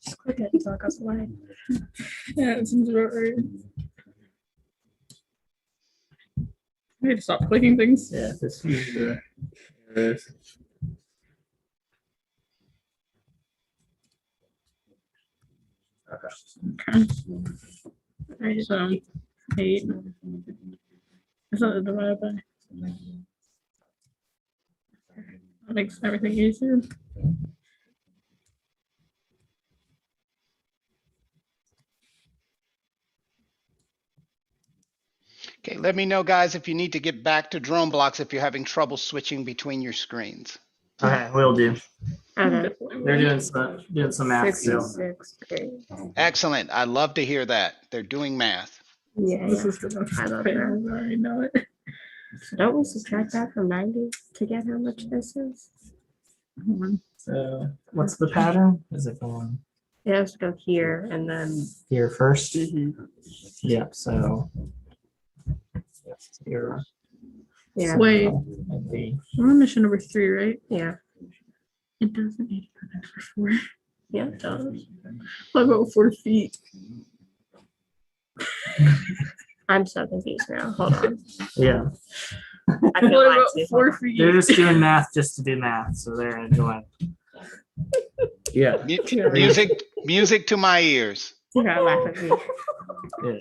Just click it until it goes away. Yeah, it seems about right. I need to stop clicking things. Yeah, this is the errors. Okay. Alright, so 8. Is that divided by? That makes everything easier. Okay, let me know, guys, if you need to get back to drone blocks if you're having trouble switching between your screens. Okay, will do. Okay. They're doing some math still. 66. Okay. Excellent. I love to hear that. They're doing math. Yeah. This is the most I love pain. that. I already know it. So don't we subtract that from 90 to get how much this is? So what's the pattern? Is it going It has to go here and then. here first? Mhm. Yep, so. Here. Yeah. Wait, It'd be- we're on mission number 3, right? Yeah. It doesn't need to go for 4. Yeah, it does. What about 4 feet? I'm so confused now. Hold on. Yeah, I feel What like about 4 feet? they're just doing math just to do math, so they're enjoying. Yeah. Music to my ears. You're not laughing at me.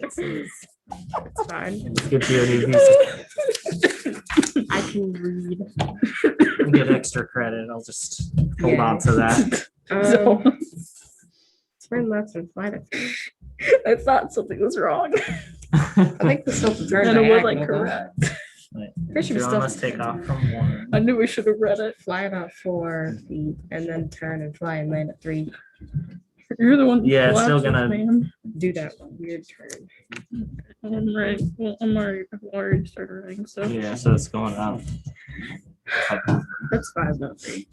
It's It's fine. good to new visa. I can read. Get extra credit. I'll just hold on to that. So, Turn left and fly to three. I thought something was wrong. I think the stuff is And it was like correct. Pretty sure the Drone stuff must take off from 1. I knew we should have read it. fly about 4 feet and then turn and fly and land at 3. You're the one. that Yeah, it's still collapses, gonna- Man. Do that weird turn. I'm right. Well, I've already started writing. So Yeah, so it's going up. That's 5, not 3.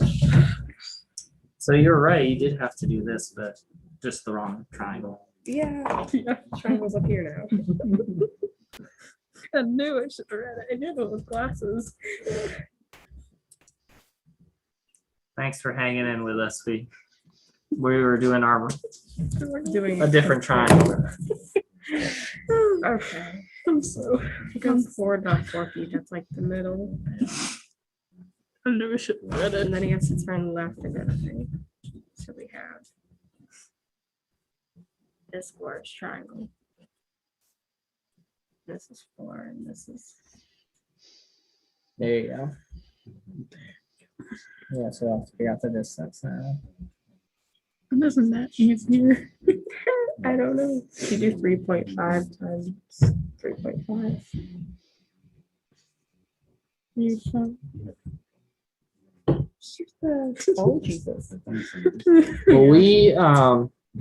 So you're right. You did have to do this, but just the wrong triangle. Yeah. yeah, Triangle's up here now. I knew I should have read it. I did it with glasses. Thanks for hanging in with us. We were doing Doing a different triangle. Okay. I'm so. It goes forward about 4 feet. That's like the middle. I knew I should have read it. And then he has to turn left and then 3. So we have this square triangle. This is 4 and this is. There you go. Yeah, so I'll have to figure out the distance now. It isn't that easier. I don't know. You do 3.5 times 3.5. You can- Oh, Jesus. Well, we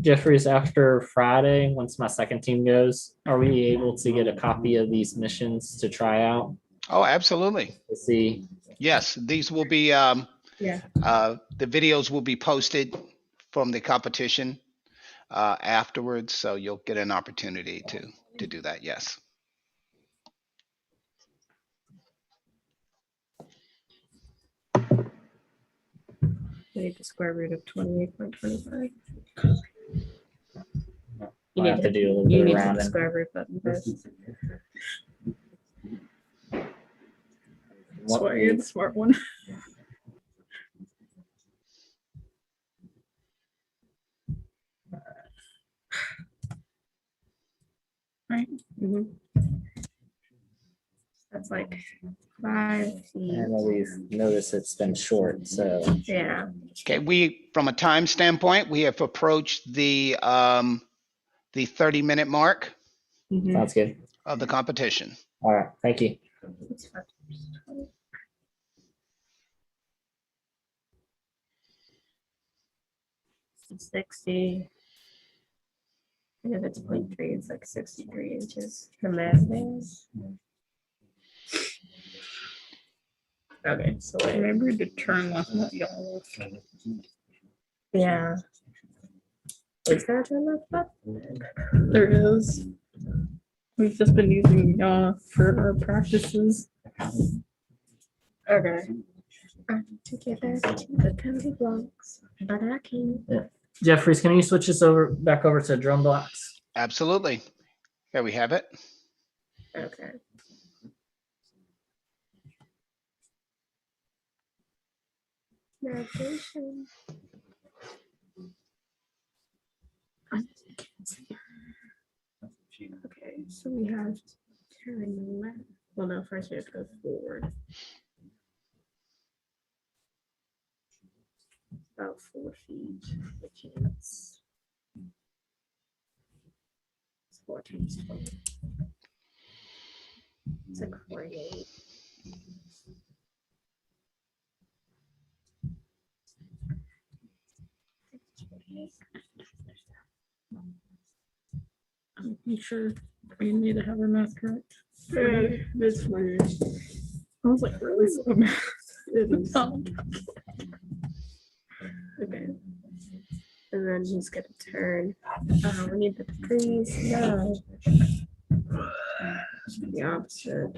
Jeffries, after Friday, once my second team goes, are we able to get a copy of these missions to try out Oh, absolutely. to see? Yes, these will be Yeah. the videos will be posted from the competition afterwards, so you'll get an opportunity to do that. Yes. We need the square root of 28.25. You I have to need do a little You bit need of to the rounding. square root button first. That's why you're the smart one. Right. Mhm. That's like 5 feet. And we've noticed it's been short, so Yeah. Okay. We, from a time standpoint, we have approached the 30-minute mark Mhm. sounds good. of the competition. All right, thank you. It's 5 times 20. It's 60. And if it's 0.3, it's like 63 inches. The math is. Okay, so wait. Remember to turn left, not yellow left. Yeah. Is there a turn left button? There is. We've just been using for our practices. Okay. I need to get back to the penalty blocks, but I can't. Jeffries, can you switch us back over to drum blocks? Absolutely. There we have it. Okay. Navigation. Okay, so we have turn left. Well, no, first we have to go forward. About 4 feet, which is 4 times 20. It's like 48. I'm making sure we need to have our math correct. That's weird. I was like really slow math. It is. Okay. Okay. And then he's gonna turn. Oh, we need the degrees. No. The opposite.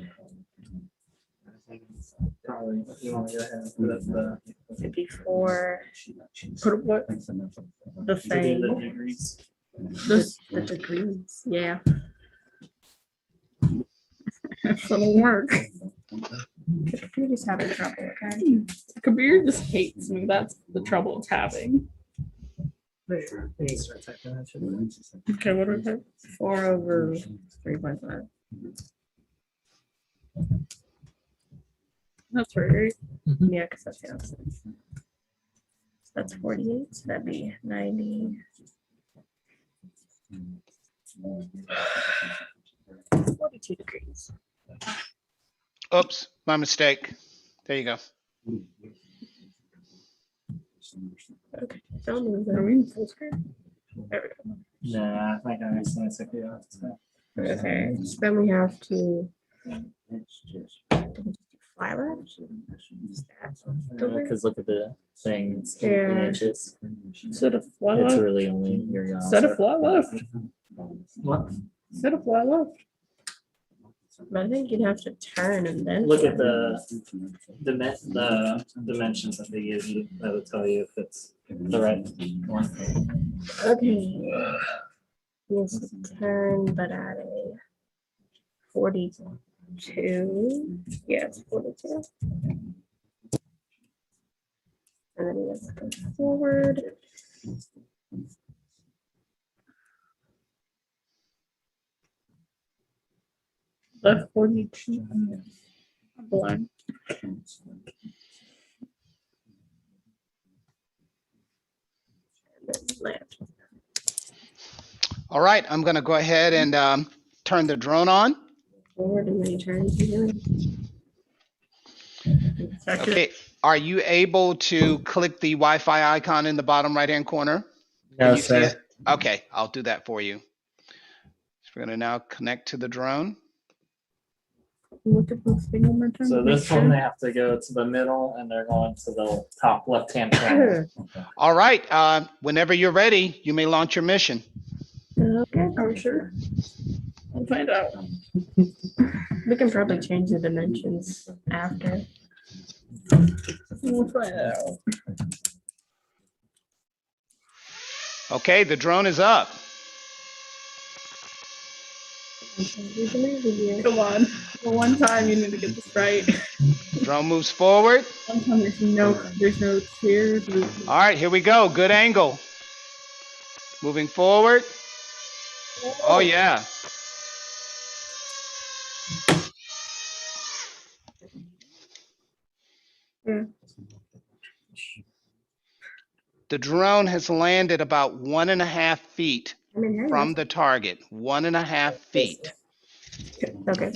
Probably, you want to go ahead and put up the, It'd be for Put what? the to do thing. the degrees. The degrees. Yeah. That's gonna work. The computer's having trouble, okay? The computer just hates me. That's the trouble it's having. There, you can start typing that shit. Okay, what do we have? 4 over 3.5. That's right. Yeah, because that's the opposite. So that's 48. So that'd be 90. 42 degrees. Oops, my mistake. There you go. Okay. Don't move Are it. we in full screen? There we go. Nah, I think I accidentally took the off. Okay. So then we have to fly left. Because look at the thing, it's in Yeah. inches. Set a fly It's left. really only your Set a fly left. What? Set a fly left. But I think you'd have to turn and then. Look at the dimensions that they give you. That would tell you if it's the right one. Okay. Yes, turn, but at a 42. Yes, 42. And then he has to go forward. Left 42. Blind. And then left. All right, I'm going to go ahead and turn the drone on. Forward and then he turns. Again. Okay, are you able to click the Wi-Fi icon in the bottom right-hand corner? Can No, you see sir. it? Okay, I'll do that for you. So we're going to now connect to the drone. Look at this thing one more time. So Make this one, sure. they have to go to the middle and they're going to the top left-hand corner. All right, whenever you're ready, you may launch your mission. Okay. Are we sure? We'll find out. We can probably change the dimensions after. We'll find out. Okay, the drone is up. Come on. For one time, you need to get this right. Drone moves forward. One time, there's no clear movement. All right, here we go. Good angle. Moving forward. Oh, yeah. Yeah. The drone has landed about 1.5 feet I mean, hey, from the target. 1.5 feet. okay.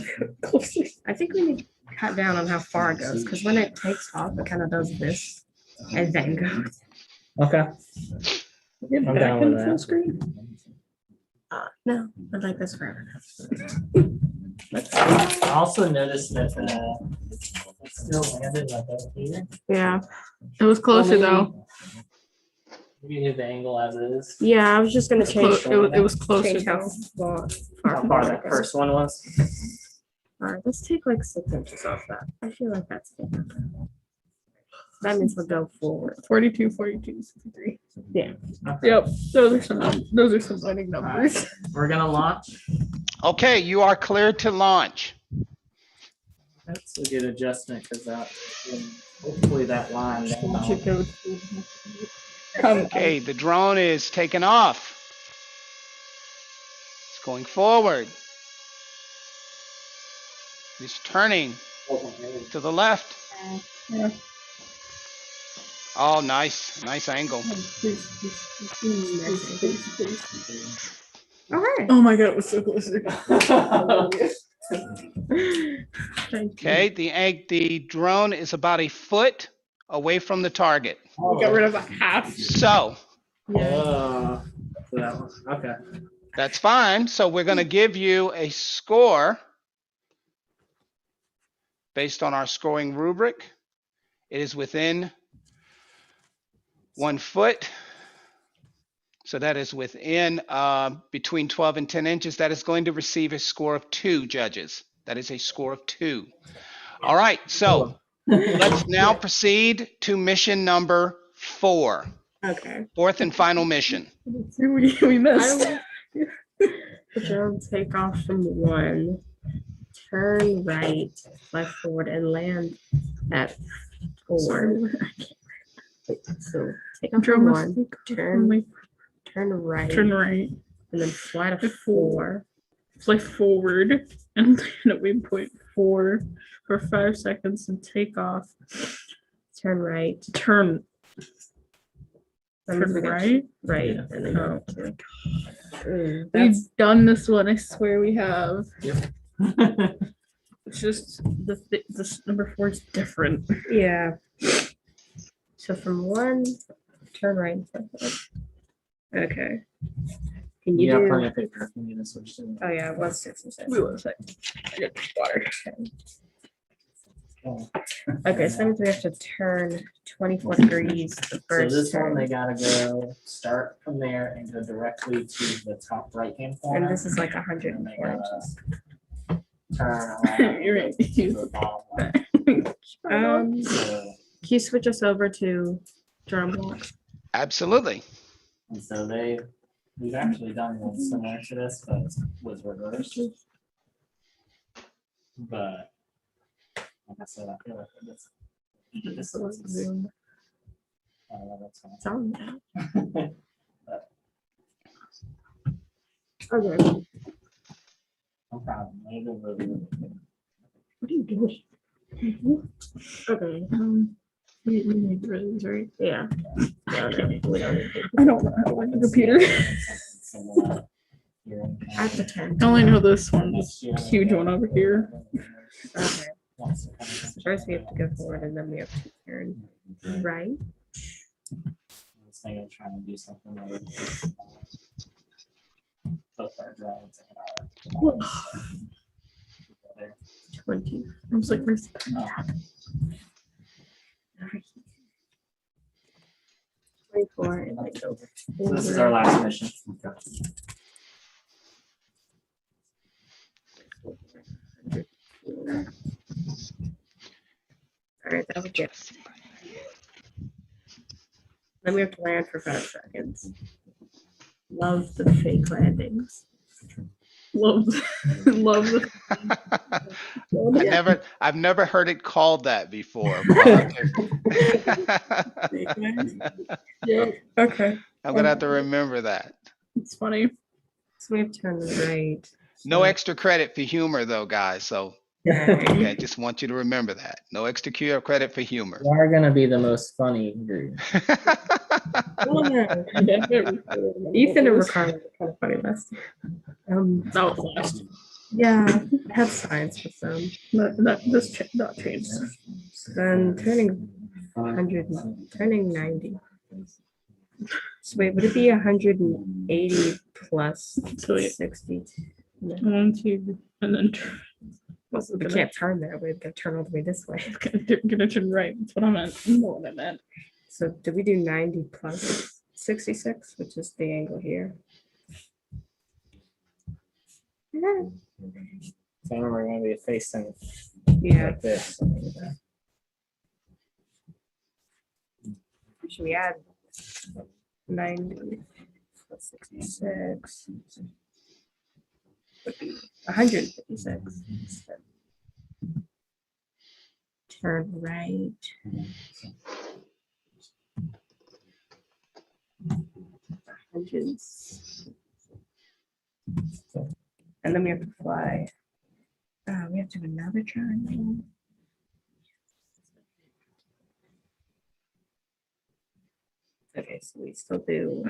I think we need to cut down on how far it goes because when it takes off, it kind of does this and then goes. Okay. Get I'm back down in with full that. screen. No, I'd like this forever. I also noticed that it still landed like up here. Yeah. It was closer though. Maybe leave the angle as it is. Yeah, I was just gonna change. It was closer Change how though. How far that first one was. All right, let's take like 6 inches off that. I feel like that's good. That means we'll go forward. 42, 42, 63. Yeah. Yep. Those are some winning numbers. We're gonna launch. Okay, you are cleared to launch. That's a good adjustment because that hopefully that line. Should go to- Okay, the drone is taking off. It's going forward. It's turning to the left. Yeah. Oh, nice. Nice angle. All right. Oh my god, it was so close. Okay, the drone is about a foot away from the target. We got rid of a half. So So that one. Okay. that's fine. So we're going to give you a score based on our scoring rubric. It is within 1 foot. So that is within between 12 and 10 inches. That is going to receive a score of 2, judges. That is a score of 2. All right, so let's now proceed to mission number 4. Okay. Fourth and final mission. We missed. Joe, take off from 1, turn right, left forward, and land at 4. So take off from 1, turn right, Turn right, and then fly to 4. fly forward, and land at waypoint 4 for 5 seconds and take off. Turn right, Turn right. right, Yeah. and then go. We've That's done this one. I swear we have. Yep. It's just this number 4 is different. yeah. So from 1, turn right. Okay. Can you You have do? plenty of paper. You need to switch to. Oh yeah, 1, 6, and 7. Wait 1 sec. I got water. Okay, so that means we have to turn 24 degrees the So first this one, turn. they gotta go, start from there and go directly to the top right-hand corner. And this is like And they 104 inches. gotta turn around. You're right. to the bottom one. So, Can you switch us over to drum block? Absolutely. and so we've actually done one similar to this, but was reversed. But like I said, I feel like this was Zoom. I don't know, that's fine. It's on now. But Okay. no problem. Later, we'll do it. What are you doing? Okay. We need those, right? Yeah. No, no, we don't need to. I don't know how to work the computer. I have to turn. I only know this one, this huge one over here. Okay. So first we have to go forward and then we have to turn right. This thing is trying to do something like both our drawings and our. 20. I was like, where's Oh, 24 and like so this is our last mission. All right, that was good. Then we have to land for 5 seconds. Love the fake landings. love the I've never heard it called that before. yeah. Okay. I'm gonna have to remember that. It's funny. So we have to turn right. No extra credit for humor though, guys. So Okay. I just want you to remember that. No extra credit for humor. We are gonna be the most funny group. Ethan and Ricardo were kind of funny last year. That was last. Yeah, I have science with them. That changed. Then turning 100, turning 90. So wait, would it be 180 plus So wait. 60? No. 1, 2, and then We can't turn that way. We've got to turn all the way this way. gonna turn right. That's what I meant. More what I meant. So do we do 90 plus 66, which is the angle here? Yeah. So we're gonna be facing Yeah. like this. Should we add 90 plus 66? Would be 156. Turn right. Hundreds. And then we have to fly. We have to do another triangle. Okay, so we still do.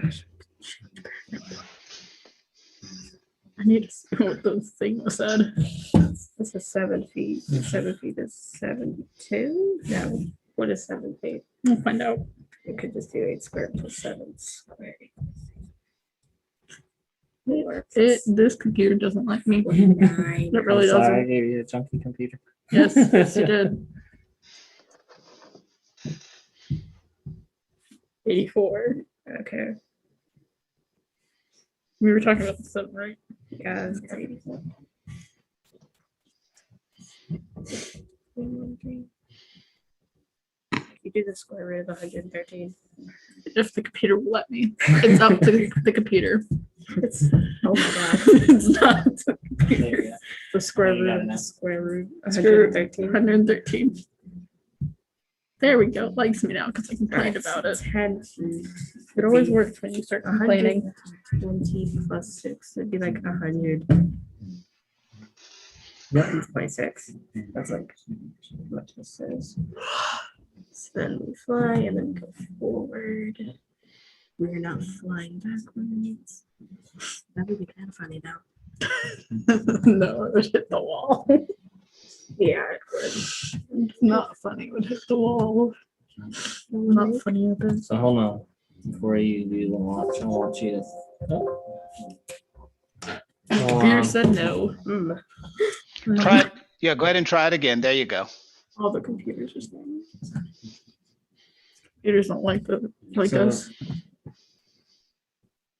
I need to see what those things said. This is 7 feet. 7 feet is 72. No, what is 7 feet? We'll find out. We could just do 8 squared plus 7 squared. This computer doesn't like me. 9. It really Sorry, I doesn't. gave you a junky computer. Yes, yes, you did. 84. Okay. We were talking about the 7, right? Yeah, it's 84. You do the square root of 113. If the computer will let me. It's up to the computer. It's oh my god. It's not the There computer. you go. The square You got root it of now. the square root of Square root 113. 113. There we go. It likes me now because I complained about it. 10. It always works when you start complaining. 120 plus 6 would be like 100. 26. That's like how much this is. So then we fly and then go forward. We're not flying backwards. That would be kind of funny though. No, it would hit the wall. Yeah, it would. It's not funny. It would hit the wall. Not funny at this. So hold on. Before you do the launch, I want you to. Computer said no. Try it. Yeah, go ahead and try it again. There you go. All the computers are saying. Computers don't like So- us.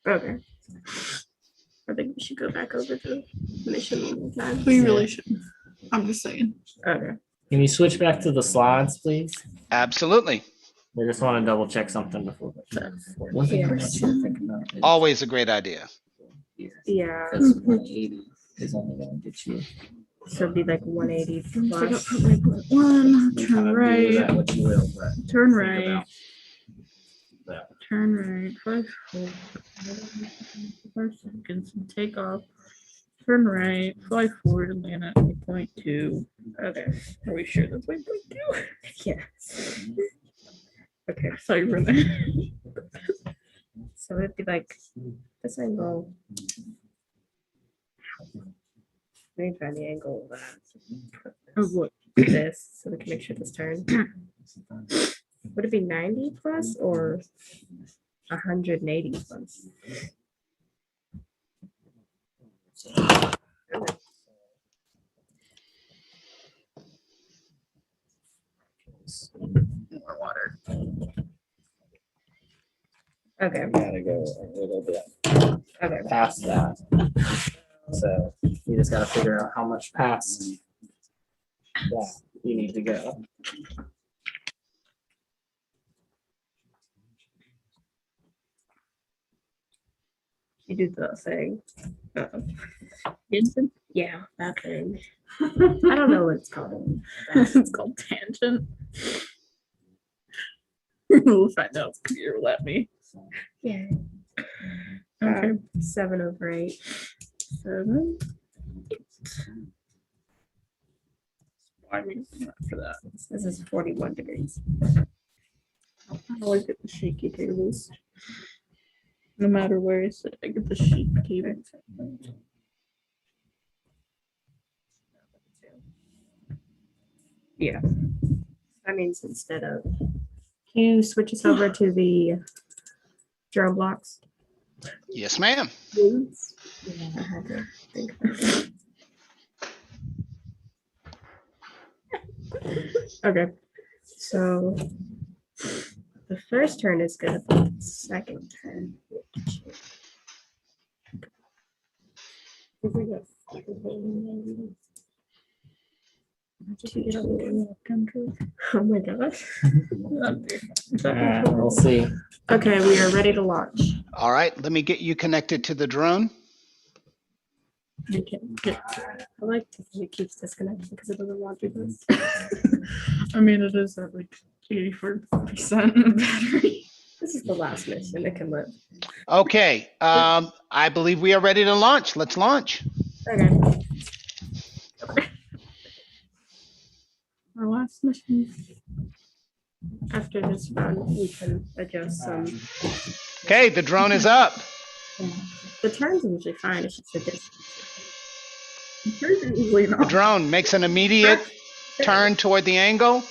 Okay. I think we should go back over to mission one more time. We really should. I'm just saying. Okay. Can you switch back to the slides, please? Absolutely. I just want to double check something before. One thing I want you to think about is- Always a great idea. Yeah. Because 180 is only going to get you. So it'd be like 180 plus. One, You turn kind of do right, that what you will, but turn think right, about that. turn right, 5, 4 seconds, and take off. Turn right, fly forward, and land at 8.2. Okay. Are we sure that's 8.2? Yes. Okay, sorry for that. So it'd be like this angle. Let me find the angle of that. Of what? This, so we can make sure this turn. Would it be 90 plus or 180 plus? More water. Okay. Gotta go a little bit Okay. past that. So you just gotta figure out how much past that you need to go. You do the thing. Gibson? Yeah, that thing. I don't know what it's called. It's called tangent. We'll find out. The computer will let me. Yeah. Okay. 7/8. 7. Why are we not for that? This is 41 degrees. I always get the shaky tables. No matter where I sit, I get the shaky table. Yeah. That means instead of, can you switch us over to the drone blocks? Yes, ma'am. Please? Yeah, I had to think about that. Okay, so the first turn is good, but the second turn. Oh my gosh. We'll see. Okay, we are ready to launch. All right, let me get you connected to the drone. You can get. I like to think it keeps disconnected because it doesn't launch with us. I mean, it is at like 84% battery. This is the last mission. It can live. Okay, I believe we are ready to launch. Let's launch. Okay. Our last mission. After this run, we can adjust some. Okay, the drone is up. The turns are usually fine. It's just the distance. Usually The not. drone makes an immediate turn toward the angle.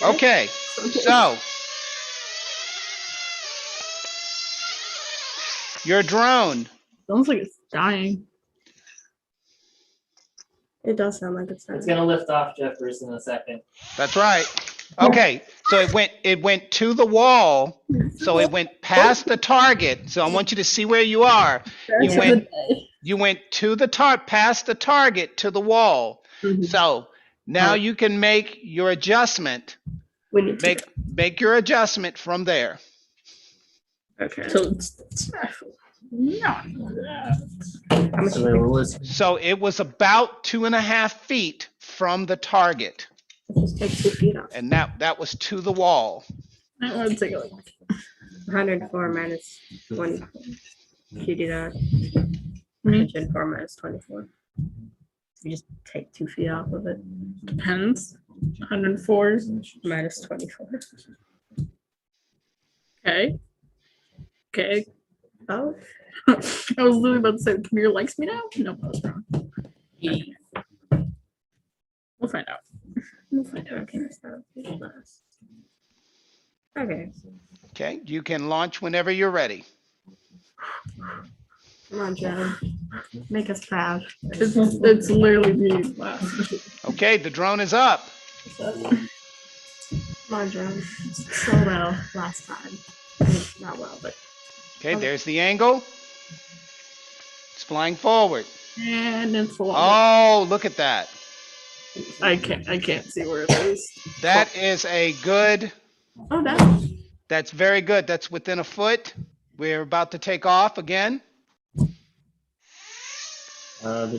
Okay, so your drone. Sounds like it's dying. It does sound like it's It's done. gonna lift off Jeffers in a second. That's right. Okay, so it went to the wall. So it went past the target. So I want you to see where you are. You went to the past the target to the wall. So now you can make your adjustment. Make your adjustment from there. Okay. So it's not that. So it was So it was about 2.5 feet from the target, Just take 2 feet off. and that was to the wall. I want to take a look. 104 minus 24. If you do that, Mhm. 104 minus 24. You just take 2 feet off of it. Depends. 104. Minus 24. Okay. Okay. Oh, I was literally about to say, Camille likes me now. No, I was wrong. We'll find out. We'll find out. okay. So plus. Okay. Okay, you can launch whenever you're ready. Come on, Joe. Make us proud. It's literally the last. Okay, the drone is up. Come on, Joe. So well last time. I mean, not well, but Okay, there's the angle. It's flying forward. And it's a lot. Oh, look at that. I can't see where it is. That is a good, oh, that's that's very good. That's within a foot. We're about to take off again. did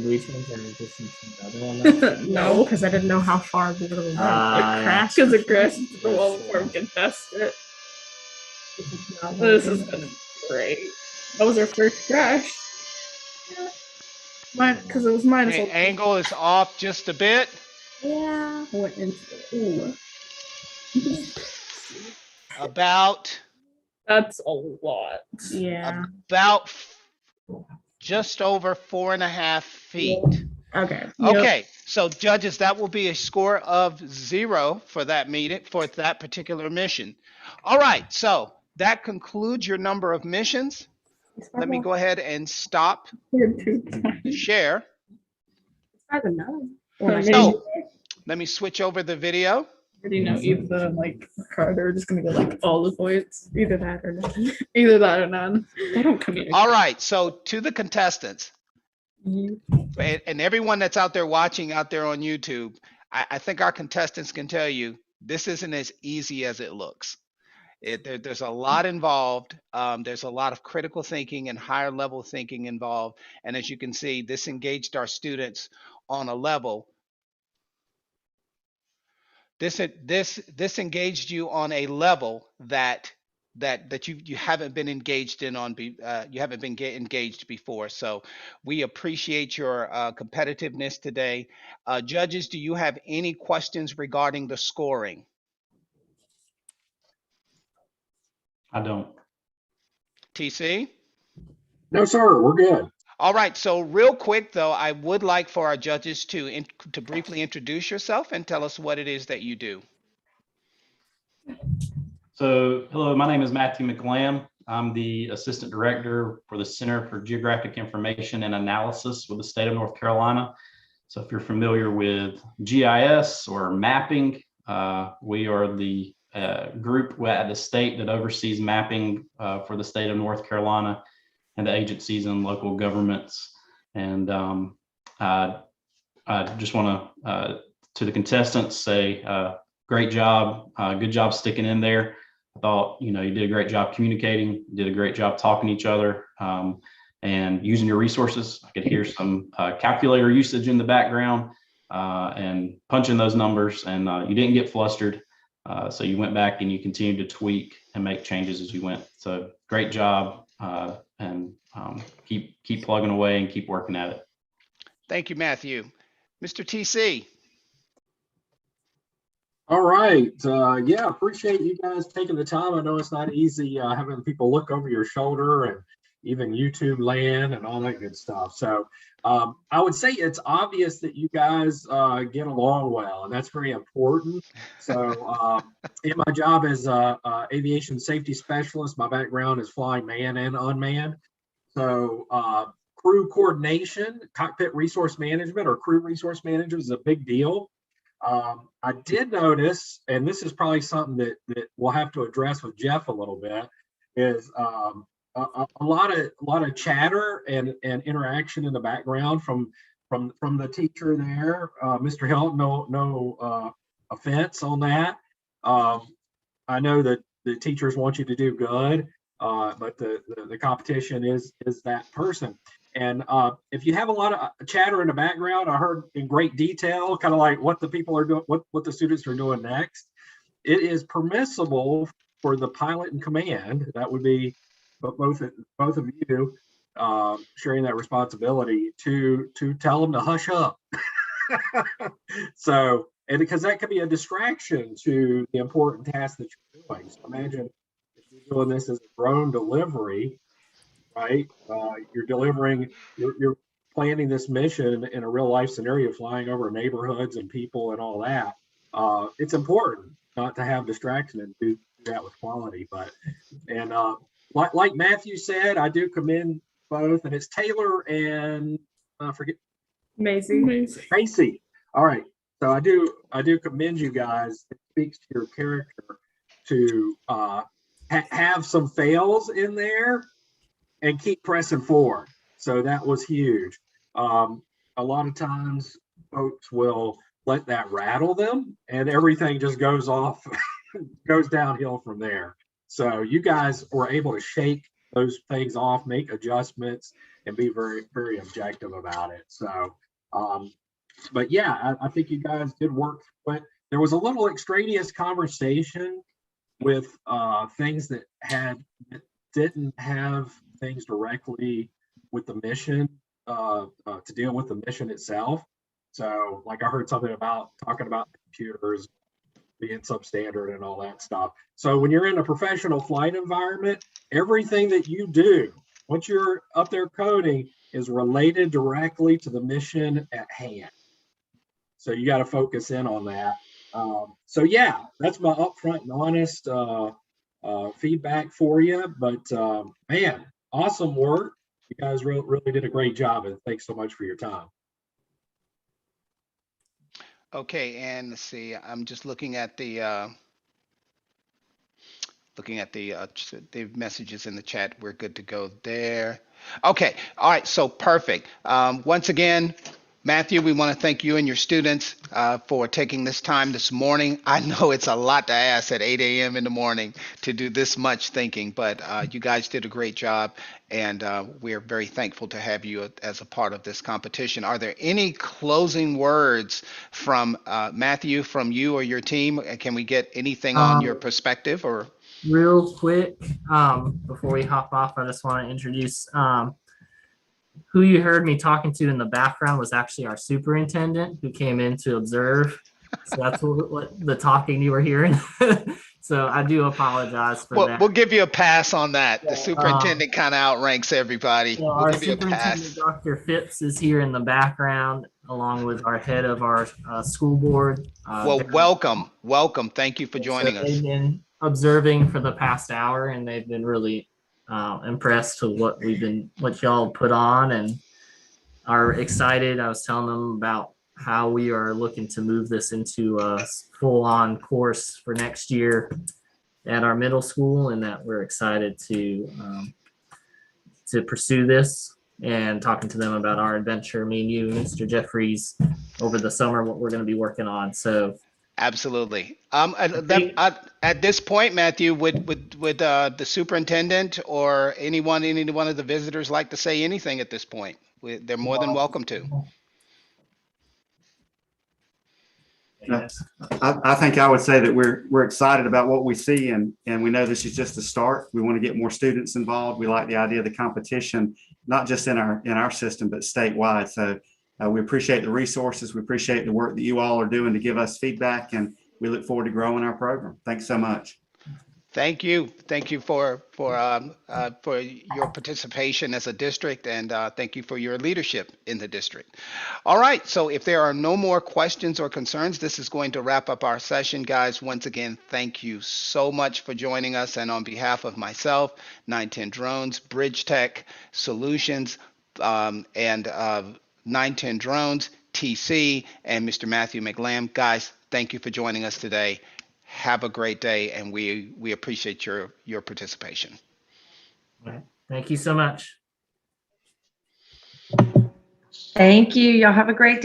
we change our distance from the other one? Though? no, because I didn't know how far the little went. Ah, It yeah. crashed because it crashed into the wall before we can test it. This is gonna be great. That was our first crash. Mine, because it was minus. Okay, angle is off just a bit. Yeah. Went into it. Ooh. About That's a lot. Yeah. about just over 4.5 feet. Okay. Okay, so judges, that will be a score of 0 for that meeting, for that particular mission. All right, so that concludes your number of missions. Let me go ahead and stop the share. I don't know. So let me switch over the video. You know, either like Carter are just gonna go like all the points. Either that or none. Either that or none. They don't communicate. All right, so to the contestants and everyone that's out there watching out there on YouTube, I think our contestants can tell you this isn't as easy as it looks. There's a lot involved. There's a lot of critical thinking and higher level thinking involved. And as you can see, this engaged our students on a level. This engaged you on a level that you haven't been engaged in you haven't been engaged before. So we appreciate your competitiveness today. Judges, do you have any questions regarding the scoring? I don't. TC? No, sir, we're good. All right, so real quick though, I would like for our judges to briefly introduce yourself and tell us what it is that you do. So, hello, my name is Matthew McLam. I'm the Assistant Director for the Center for Geographic Information and Analysis with the state of North Carolina. So if you're familiar with GIS or mapping, we are the group at the state that oversees mapping for the state of North Carolina and the agencies and local governments. And I just want to the contestants say, great job, good job sticking in there. I thought, you did a great job communicating, did a great job talking to each other and using your resources. I could hear some calculator usage in the background and punching those numbers, and you didn't get flustered. So you went back and you continued to tweak and make changes as you went. So great job. And keep plugging away and keep working at it. Thank you, Matthew. Mr. TC. All right. Yeah, appreciate you guys taking the time. I know it's not easy having people look over your shoulder and even YouTube land and all that good stuff. So I would say it's obvious that you guys get along well, and that's very important. So in my job as aviation safety specialist, my background is flying manned and unmanned. So crew coordination, cockpit resource management, or crew resource management is a big deal. I did notice, and this is probably something that we'll have to address with Jeff a little bit, is a lot of chatter and interaction in the background from the teacher there, Mr. Hilton. No offense on that. I know that the teachers want you to do good, but the competition is that person. And if you have a lot of chatter in the background, I heard in great detail, kind of like what the people are doing, what the students are doing next. It is permissible for the pilot in command, that would be both of you sharing that responsibility, to tell them to hush up. So, and because that could be a distraction to the important task that you're doing. So imagine if you're doing this as a drone delivery, right? You're delivering, you're planning this mission in a real life scenario, flying over neighborhoods and people and all that. It's important not to have distraction and do that with quality. But, and like Matthew said, I do commend both, and it's Taylor and forget Macy. All right. So I do commend you guys. It speaks to your character to have some fails in there and keep pressing forward. So that was huge. A lot of times folks will let that rattle them and everything just goes off, goes downhill from there. So you guys were able to shake those things off, make adjustments, and be very, very objective about it. So, but yeah, I think you guys did work. But there was a little extraneous conversation with things that didn't have things directly with the mission to deal with the mission itself. So, like I heard something about talking about computers being substandard and all that stuff. So when you're in a professional flight environment, everything that you do once you're up there coding is related directly to the mission at hand. So you got to focus in on that. So yeah, that's my upfront and honest feedback for you. But man, awesome work. You guys really did a great job, and thanks so much for your time. Okay, and let's see. I'm just looking at the messages in the chat. We're good to go there. Okay, all right. So perfect. Once again, Matthew, we want to thank you and your students for taking this time this morning. I know it's a lot to ask at 8 a.m. in the morning to do this much thinking, but you guys did a great job, and we're very thankful to have you as a part of this competition. Are there any closing words from Matthew, from you or your team? Can we get anything on your perspective? Or real quick, before we hop off, I just want to introduce who you heard me talking to in the background was actually our superintendent who came in to observe. So that's what the talking you were hearing. So I do apologize for that. We'll give you a pass on that. The superintendent kind of outranks everybody. Well, we'll our give you a pass. superintendent, Dr. Phipps, is here in the background, along with our head of our school board. Well, welcome. Thank you for joining us. They've been observing for the past hour, and they've been really impressed with what y'all put on, and are excited. I was telling them about how we are looking to move this into a full-on course for next year at our middle school, and that we're excited to pursue this, and talking to them about our adventure, me and you, Mr. Jeffries, over the summer, what we're going to be working on. So absolutely. At this point, Matthew, would the superintendent or any one of the visitors like to say anything at this point? They're more than welcome to. I think I would say that we're excited about what we see, and we know this is just a start. We want to get more students involved. We like the idea of the competition, not just in our system, but statewide. So we appreciate the resources. We appreciate the work that you all are doing to give us feedback, and we look forward to growing our program. Thanks so much. Thank you for your participation as a district, and thank you for your leadership in the district. All right, so if there are no more questions or concerns, this is going to wrap up our session, guys. Once again, thank you so much for joining us, and on behalf of myself, 910 Drones, Bridge Tech Solutions, and 910 Drones, TC, and Mr. Matthew McLam. Guys, thank you for joining us today. Have a great day, and we appreciate your participation. Thank you so much. Thank you. Y'all have a great day.